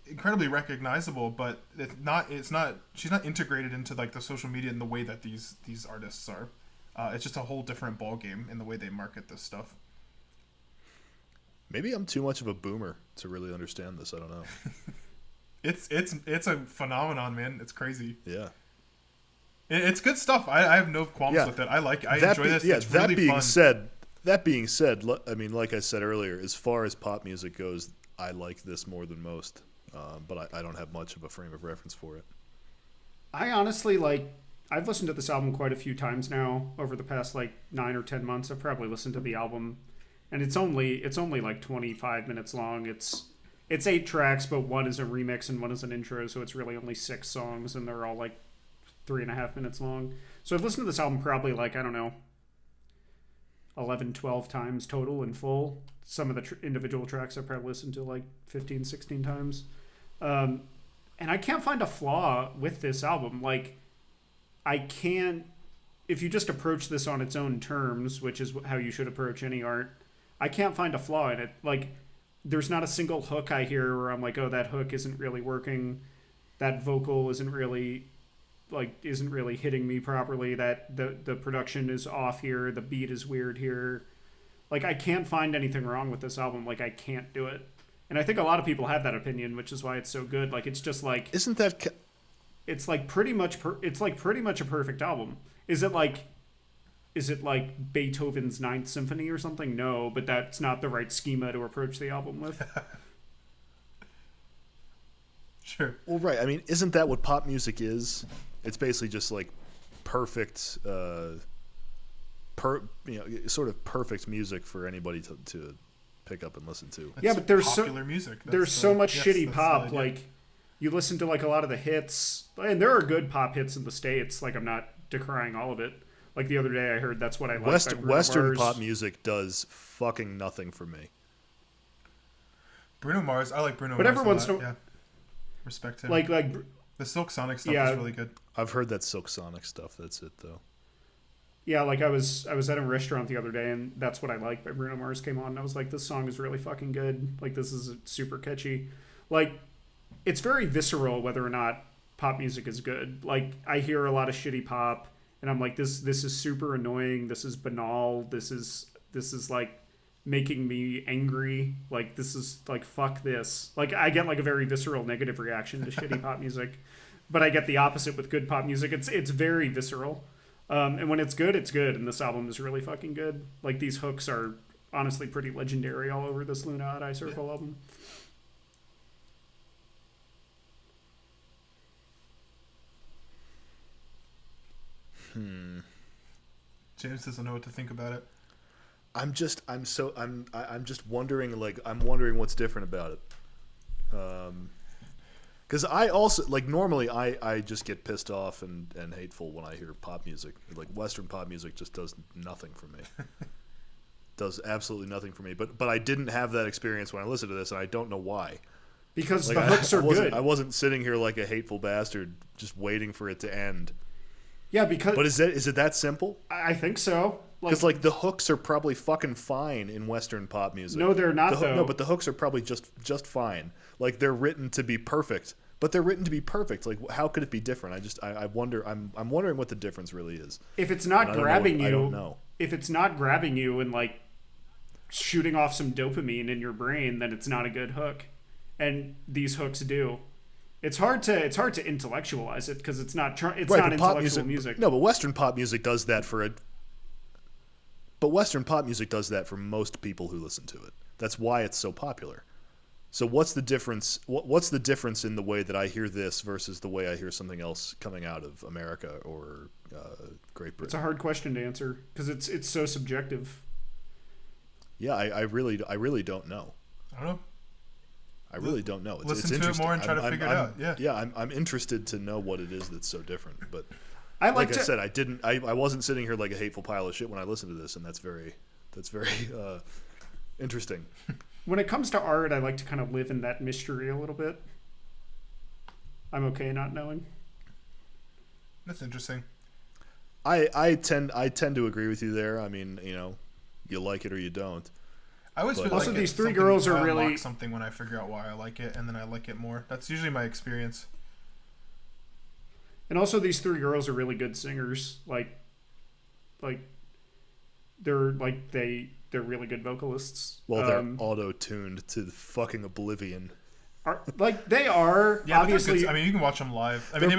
incredibly recognizable, but she's not integrated into like the social media in the way that these artists are. It's just a whole different ballgame in the way they market this stuff. Maybe I'm too much of a boomer to really understand this. I don't know. It's a phenomenon, man. It's crazy. Yeah. It's good stuff. I have no qualms with it. I enjoy this. Yeah, it's really fun. That being said, I mean, like I said earlier, as far as pop music goes, I like this more than most. But I don't have much of a frame of reference for it. I honestly I've listened to this album quite a few times now over the past like 9 or 10 months. I've probably listened to the album, and it's only like 25 minutes long. It's 8 tracks, but one is a remix and one is an intro, so it's really only 6 songs, and they're all like 3.5 minutes long. So I've listened to this album probably like, I don't know, 11, 12 times total in full. Some of the individual tracks I've probably listened to like 15, 16 times. And I can't find a flaw with this album. Like, I can't, if you just approach this on its own terms, which is how you should approach any art, I can't find a flaw in it. Like, there's not a single hook I hear where I'm like, oh, that hook isn't really working. That vocal isn't really hitting me properly. That the production is off here. The beat is weird here. Like, I can't find anything wrong with this album. Like, I can't do it. And I think a lot of people have that opinion, which is why it's so good. Like, it's just like... Isn't that... It's like pretty much a perfect album. Is it like Beethoven's Ninth Symphony or something? No, but that's not the right schema to approach the album with. Sure. Well, right. I mean, isn't that what pop music is? It's basically just like perfect, sort of perfect music for anybody to pick up and listen to. It's but there's popular music. There's so much shitty pop. Like, you listen to like a lot of the hits, and there are good pop hits in the States. Like, I'm not decrying all of it. Like the other day I heard That's What I Like by Bruno Western Mars. pop music does fucking nothing for me. Bruno Mars, I like Bruno but Mars. But every once in a yeah. Respect him. Like the Silk Sonic stuff is really good. I've heard that Silk Sonic stuff. That's it though. Yeah, like I was at a restaurant the other day, and That's What I Like by Bruno Mars came on, and I was like, this song is really fucking good. Like, this is super catchy. Like, it's very visceral whether or not pop music is good. Like, I hear a lot of shitty pop, and I'm like, this is super annoying. This is banal. This is like making me angry. Like, this is like, fuck this. Like, I get like a very visceral negative reaction to shitty pop music, but I get the opposite with good pop music. It's very visceral. And when it's good, and this album is really fucking good. Like, these hooks are honestly pretty legendary all over this Loona at Eye Circle album. James doesn't know what to think about it. I'm just wondering, like, I'm wondering what's different about it. Because I also, like, normally I just get pissed off and hateful when I hear pop music. Like, Western pop music just does nothing for me. Does absolutely nothing for me. But I didn't have that experience when I listened to this, and I don't know why. Because like, the hooks are good. I wasn't sitting here like a hateful bastard just waiting for it to end. Yeah, because... But is it that simple? I think so. Because, like, the hooks are probably fucking fine in Western pop music. No, they're not, though. No, but the hooks are probably just fine. Like, they're written to be perfect. But they're written to be perfect. Like, how could it be different? I wonder. I'm wondering what the difference really is. If it's not grabbing you... I don't know. If it's not grabbing you and, like, shooting off some dopamine in your brain, then it's not a good hook. And these hooks do. It's hard to intellectualize it because it's not not intellectual music. No, but Western pop music does that for Western pop music does that for most people who listen to it. That's why it's so popular. So what's the difference? What's the difference in the way that I hear this versus the way I hear something else coming out of America or Great Britain? It's a hard question to answer because it's so subjective. Yeah, I really don't know. I don't know. I really don't know. Listen to it more and try to figure it out. Yeah, I'm interested to know what it is that's so different. But I said, I wasn't sitting here like a hateful pile of shit when I listened to this, and that's very interesting. When it comes to art, I like to kind of live in that mystery a little bit. I'm okay not knowing. That's interesting. I tend to agree with you there. I mean, you like it or you don't. I always feel also like these three girls are really something when I figure out why I like it, and then I like it more. That's usually my experience. And also, these three girls are really good singers. Like they're really good vocalists. Well, they're auto-tuned to fucking oblivion. They are. Yeah, obviously. I mean, you can watch them live. I mean,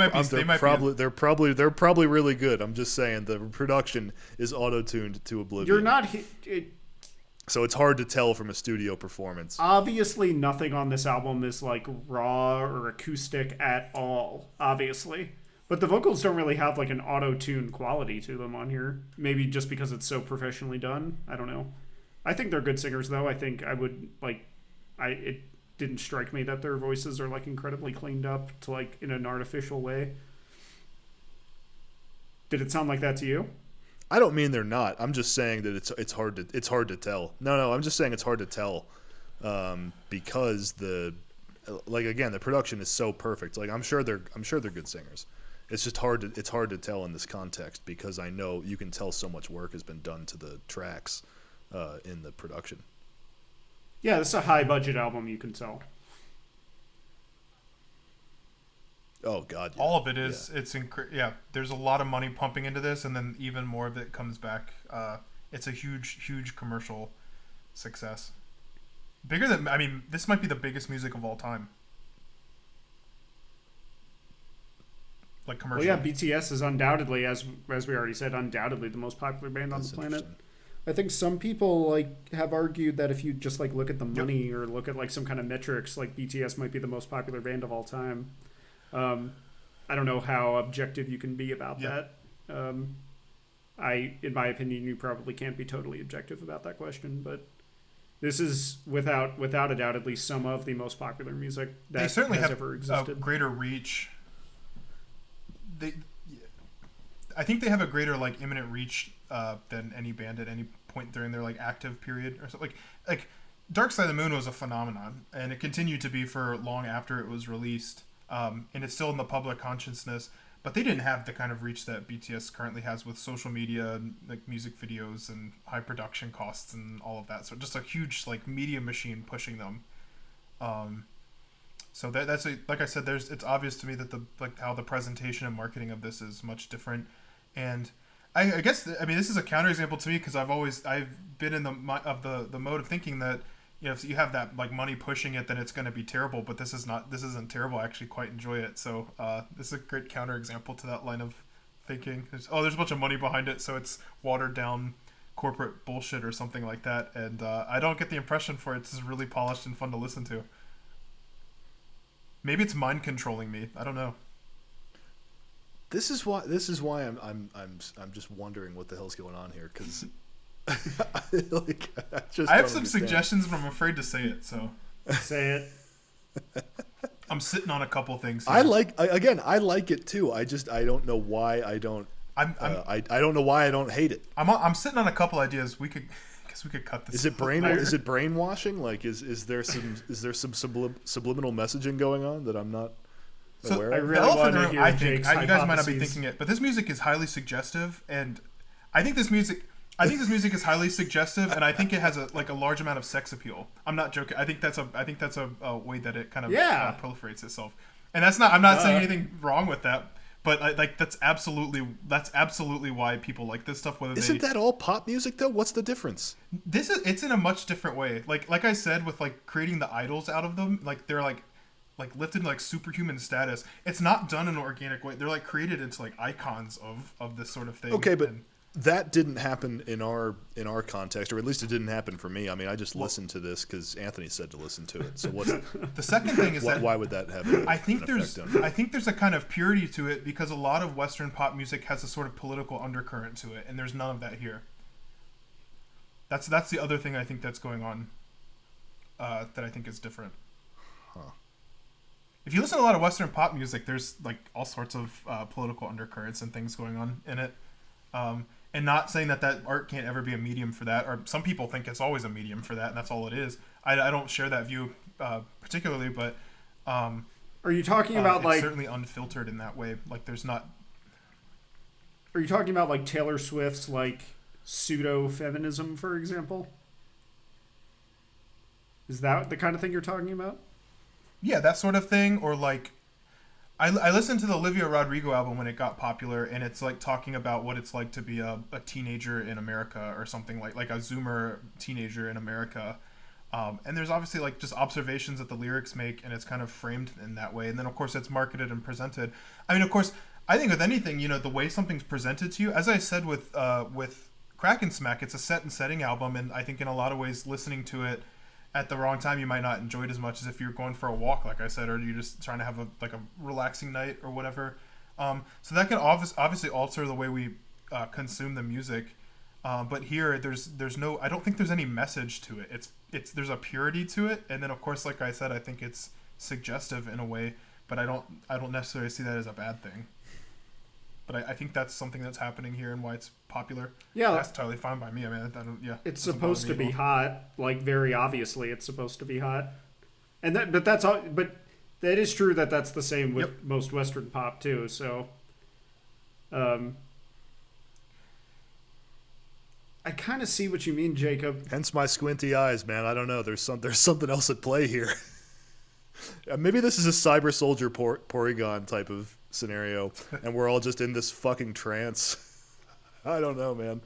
they're probably really good. I'm just saying the production is auto-tuned to oblivion. You're not. So it's hard to tell from a studio performance. Obviously, nothing on this album is like raw or acoustic at all. Obviously. But the vocals don't really have like an auto-tune quality to them on here. Maybe just because it's so professionally done. I don't know. I think they're good singers, though. I think I would like... It didn't strike me that their voices are like incredibly cleaned up to like in an artificial way. Did it sound like that to you? I don't mean they're not. I'm just saying that it's hard to tell. No, I'm just saying it's hard to tell because the production is so perfect. Like I'm sure they're good singers. It's just hard to tell in this context because I know you can tell so much work has been done to the tracks in the production. Yeah, this is a high budget album. You can tell. Oh God! Yeah. All of it is. Yeah. There's a lot of money pumping into this, and then even more of it comes back. It's a huge commercial success. Bigger than this might be the biggest music of all time. Like commercial. Well, yeah, BTS is undoubtedly, as we already said, undoubtedly the most popular band on the planet. I think some people have argued that if you just look at the money or look at some kind of metrics, BTS might be the most popular band of all time. I don't know how objective you can be about that. In my opinion, you probably can't be totally objective about that question, but This is without a doubt at least some of the most popular music that they certainly has have ever existed. A greater reach. I think they have a greater like imminent reach than any band at any point during their like active period or something. Like Dark Side of the Moon was a phenomenon, and it continued to be for long after it was released, and it's still in the public consciousness. But they didn't have the kind of reach that BTS currently has with social media and like music videos and high production costs and all of that. So just a huge like media machine pushing them. So that's like I said, it's obvious to me that how the presentation and marketing of this is much different, and I guess I mean this is a counterexample to me because I've been in the mode of thinking that if you have that like money pushing it, then it's going to be terrible. But this isn't terrible. I actually quite enjoy it. So this is a great counterexample to that line of thinking. There's a bunch of money behind it, so it's watered down corporate bullshit or something like that. And I don't get the impression for it. It's just really polished and fun to listen to. Maybe it's mind controlling me. I don't know. This is why I'm just wondering what the hell's going on here because I have some suggestions, but I'm afraid to say it. So say it. I'm sitting on a couple things here. I like it too. I don't know why I don't. I don't know why I don't hate it. I'm sitting on a couple ideas. We could cut this. Is it brainwashing? Like is there some subliminal messaging going on that I'm not aware of? I really want to hear Jake's you guys might not be thinking it, but this music is highly suggestive, and I think this music is highly suggestive, and I think it has a large amount of sex appeal. I'm not joking. I think that's a way that it kind of proliferates itself. And that's not. I'm not saying anything wrong with that, but that's absolutely why people like this stuff. Isn't that all pop music though? What's the difference? It's in a much different way. Like I said, with creating the idols out of them, they're lifted to superhuman status. It's not done in an organic way. They're created into icons of this sort of thing. Okay, but that didn't happen in our context, or at least it didn't happen for me. I mean, I just listened to this because Anthony said to listen to it. So what's the second thing is why would that have? I think there's a kind of purity to it because a lot of Western pop music has a sort of political undercurrent to it, and there's none of that here. That's the other thing I think that's going on. That I think is different. Huh. If you listen to a lot of Western pop music, there's all sorts of political undercurrents and things going on in it. And not saying that art can't ever be a medium for that, or some people think it's always a medium for that, and that's all it is. I don't share that view particularly, but are you talking about it's certainly unfiltered in that way? There's not. Are you talking about Taylor Swift's pseudo feminism, for example? Is that the kind of thing you're talking about? Yeah, that sort of thing, or I listened to the Olivia Rodrigo album when it got popular, and it's talking about what it's like to be a teenager in America or something like a Zoomer teenager in America. And there's obviously just observations that the lyrics make, and it's kind of framed in that way. And then of course it's marketed and presented. I mean, of course, I think with anything, the way something's presented to you, as I said with Kraak and Smaak, it's a set and setting album, and I think in a lot of ways listening to it at the wrong time, you might not enjoy it as much as if you're going for a walk, like I said, or you're just trying to have a relaxing night or whatever. So that can obviously alter the way we consume the music. But here, there's no. I don't think there's any message to it. There's a purity to it, and then of course, like I said, I think it's suggestive in a way. But I don't necessarily see that as a bad thing. But I think that's something that's happening here and why it's popular. Yeah, that's totally fine by me. I mean, it's supposed to be hot. Very obviously, it's supposed to be hot. And but that's all. But that is true that's the same with most Western pop too. So, I kind of see what you mean, Jacob. Hence my squinty eyes, man. I don't know. There's something else at play here. Maybe this is a Cyber Soldier Porygon type of scenario, and we're all just in this fucking trance. I don't know, man.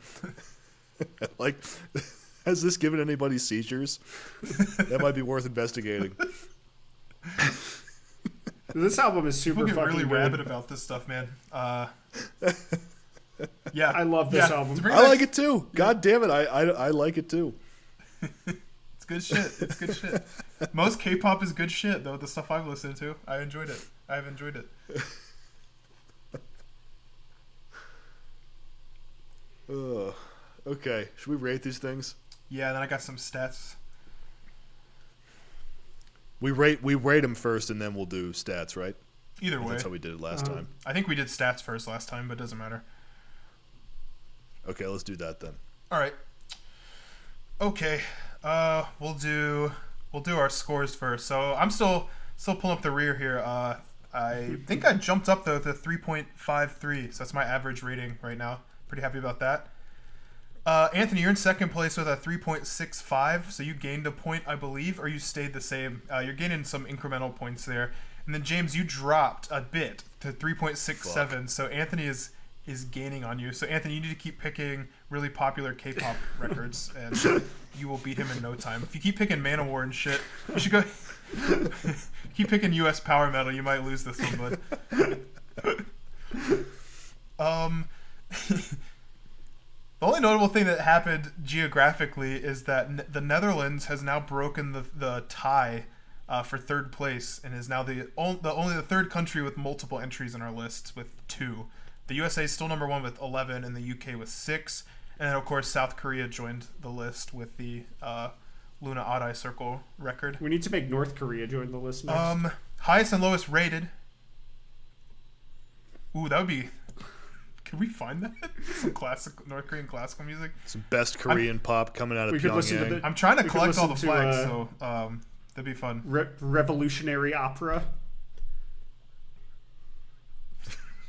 Has this given anybody seizures? That might be worth investigating. This album is super fucking fucking really good. rabid about this stuff, man. Yeah, I love this album. I like it too. God damn it, I like it too. It's good shit. It's good shit. Most K-pop is good shit, though. The stuff I've listened to, I've enjoyed it. Okay, should we rate these things? Yeah, then I got some stats. We rate them first, and then we'll do stats, right? Either way. That's how we did it last time. I think we did stats first last time, but it doesn't matter. Okay, let's do that then. All right. Okay. We'll do our scores first. So I'm still pulling up the rear here. I think I jumped up though to 3.53. So that's my average rating right now. Pretty happy about that. Anthony, you're in second place with a 3.65. So you gained a point, I believe, or you stayed the same. You're gaining some incremental points there. And then James, you dropped a bit to 3.67. So Anthony is gaining on you. So Anthony, you need to keep picking really popular K-pop records, and you will beat him in no time. If you keep picking Manowar and shit, you should go. Keep picking U.S. power metal. You might lose this one, bud. The only notable thing that happened geographically is that the Netherlands has now broken the tie for third place and is now only the third country with multiple entries in our list with 2. The USA is still number 1 with 11, and the UK with 6. And then, of course, South Korea joined the list with the Loona Odd-Eye Circle record. We need to make North Korea join the list next. Highest and lowest rated. Ooh, that would be... Can we find that? Some classic North Korean classical music? Some best Korean pop coming out of Pyongyang. I'm trying to collect all the flags, so that'd be fun. Revolutionary opera.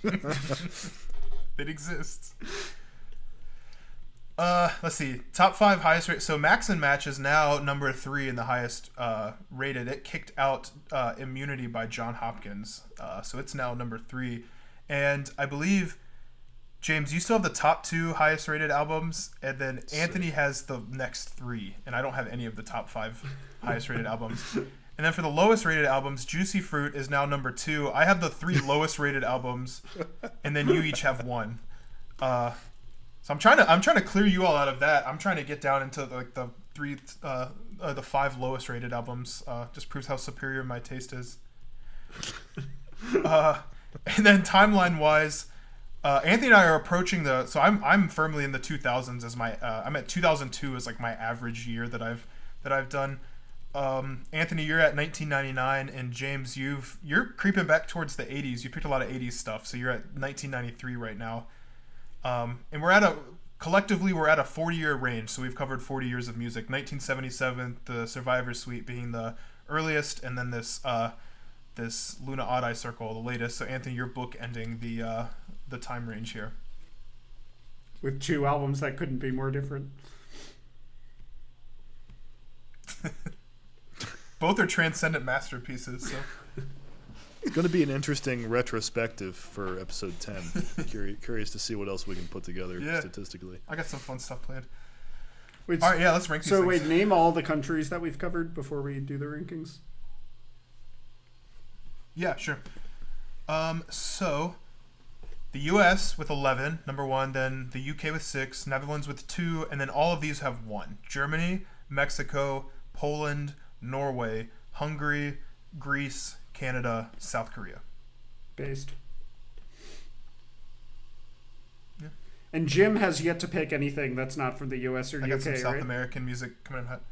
It exists. Let's see. Top 5 highest rate. So Max and Match is now number 3 in the highest rated. It kicked out Immunity by John Hopkins. So it's now number 3. And I believe, James, you still have the top 2 highest rated albums. And then Anthony has the next 3. And I don't have any of the top 5 highest rated albums. And then for the lowest rated albums, Juicy Fruit is now number 2. I have the 3 lowest rated albums, and then you each have 1. So I'm trying to clear you all out of that. I'm trying to get down into like the 5 lowest rated albums. Just proves how superior my taste is. And then timeline wise, Anthony and I are approaching so I'm firmly in the 2000s as my I'm at 2002 as like my average year that I've done. Anthony, you're at 1999, and James, you're creeping back towards the 80s. You picked a lot of 80s stuff, so you're at 1993 right now. And collectively we're at a 40-year range, so we've covered 40 years of music. 1977, the Survivor Suite being the earliest, and then this Loona Odd-Eye Circle, the latest. So Anthony, you're bookending the time range here. With 2 albums that couldn't be more different. Both are transcendent masterpieces, so it's going to be an interesting retrospective for episode 10. Curious to see what else we can put together statistically. I got some fun stuff planned. Wait, all right, let's rank these things. Wait, name all the countries that we've covered before we do the rankings. Yeah, sure. So the US with 11, number 1, then the UK with 6, Netherlands with 2, and then all of these have 1. Germany, Mexico, Poland, Norway, Hungary, Greece, Canada, South Korea. Based. Yeah. And Jim has yet to pick anything that's not from the US or UK, I got some South right? American music coming in hot.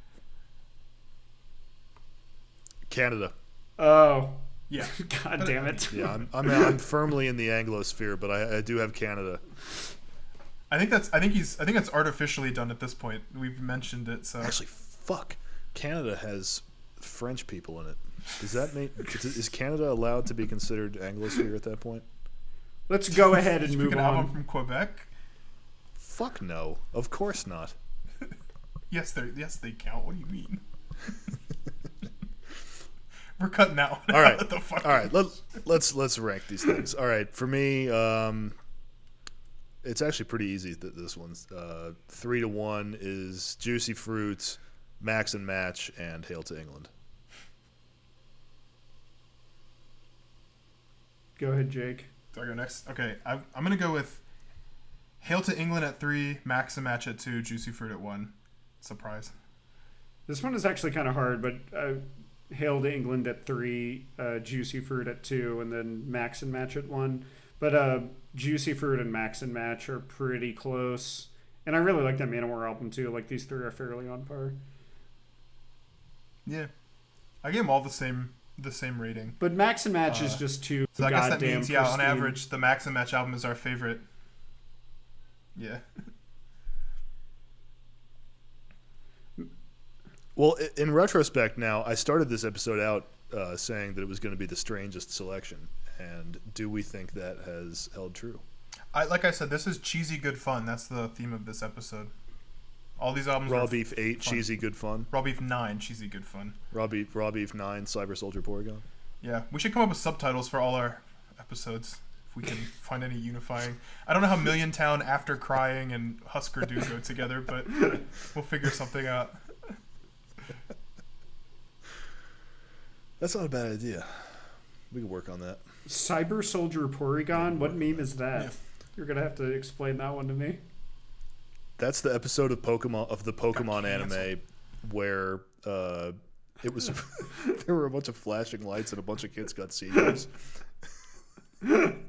Canada. Oh. Yeah. God damn it. Yeah, I'm firmly in the Anglosphere, but I do have Canada. I think that's artificially done at this point. We've mentioned it, so actually, fuck. Canada has French people in it. Does that make is Canada allowed to be considered Anglosphere at that point? Let's go ahead and move an on. Album from Quebec? Fuck no. Of course not. Yes, they count. What do you mean? We're cutting out. All right. All right. Let's rank these things. All right. For me, it's actually pretty easy. This one's 3 to 1 is Juicy Fruits, Max and Match, and Hail to England. Go ahead, Jake. Do I go next? Okay, I'm gonna go with Hail to England at 3, Max and Match at 2, Juicy Fruit at 1. Surprise. This one is actually kind of hard, but Hail to England at 3, Juicy Fruit at 2, and then Max and Match at 1. But Juicy Fruit and Max and Match are pretty close. And I really like that Manowar album too. Like, these 3 are fairly on par. Yeah. I gave them all the same rating. But Max and Match is just too so I guess that goddamn means, pristine. on average, the Max and Match album is our favorite. Yeah. Well, in retrospect now, I started this episode out saying that it was going to be the strangest selection. And do we think that has held true? Like I said, this is cheesy good fun. That's the theme of this episode. All these albums Raw are Beef 8, fun. cheesy good fun. Raw Beef 9, cheesy good fun. Raw Beef 9, Cyber Soldier Porygon. Yeah, we should come up with subtitles for all our episodes if we can find any unifying. I don't know how Million Town, After Crying, and Husker Du go together, but we'll figure something out. That's not a bad idea. We could work on that. Cyber Soldier Porygon? What meme is that? Yeah. You're going to have to explain that one to me. That's the episode of the Pokemon anime where it was there were a bunch of flashing lights and a bunch of kids got seizures. You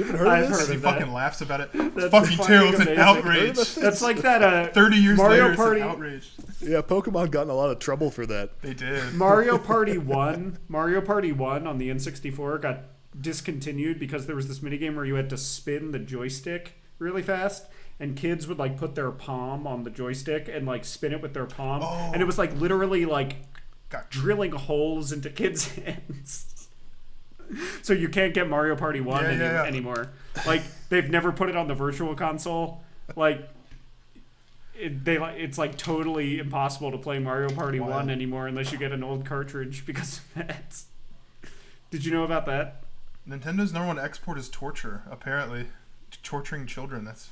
haven't heard of this? He fucking laughs about it. It's That's fucking terrible. It's an amazing. outrage. That's like that 30 years Mario later, Party. it's an outrage. Yeah, Pokemon got in a lot of trouble for that. They did. Mario Party 1 on the N64 got discontinued because there was this minigame where you had to spin the joystick really fast, and kids would like put their palm on the joystick and like spin it with their palm, and it was like literally like drilling holes into kids' hands. So you can't get Mario Party 1 anymore. Like they've never put it on the virtual console. Like it's like totally impossible to play Mario Party 1 anymore unless you get an old cartridge because of that. Did you know about that? Nintendo's number one export is torture, apparently. Torturing children, that's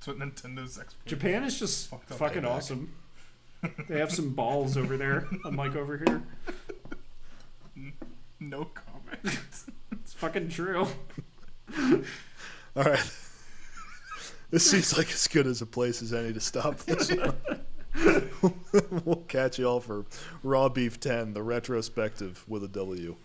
what Nintendo's export. Japan is just fucking awesome. They have some balls over there, unlike over here. No comment. It's fucking true. All right. This seems like as good as a place as any to stop this one. We'll catch you all for Raw Beef 10, the retrospective with a W.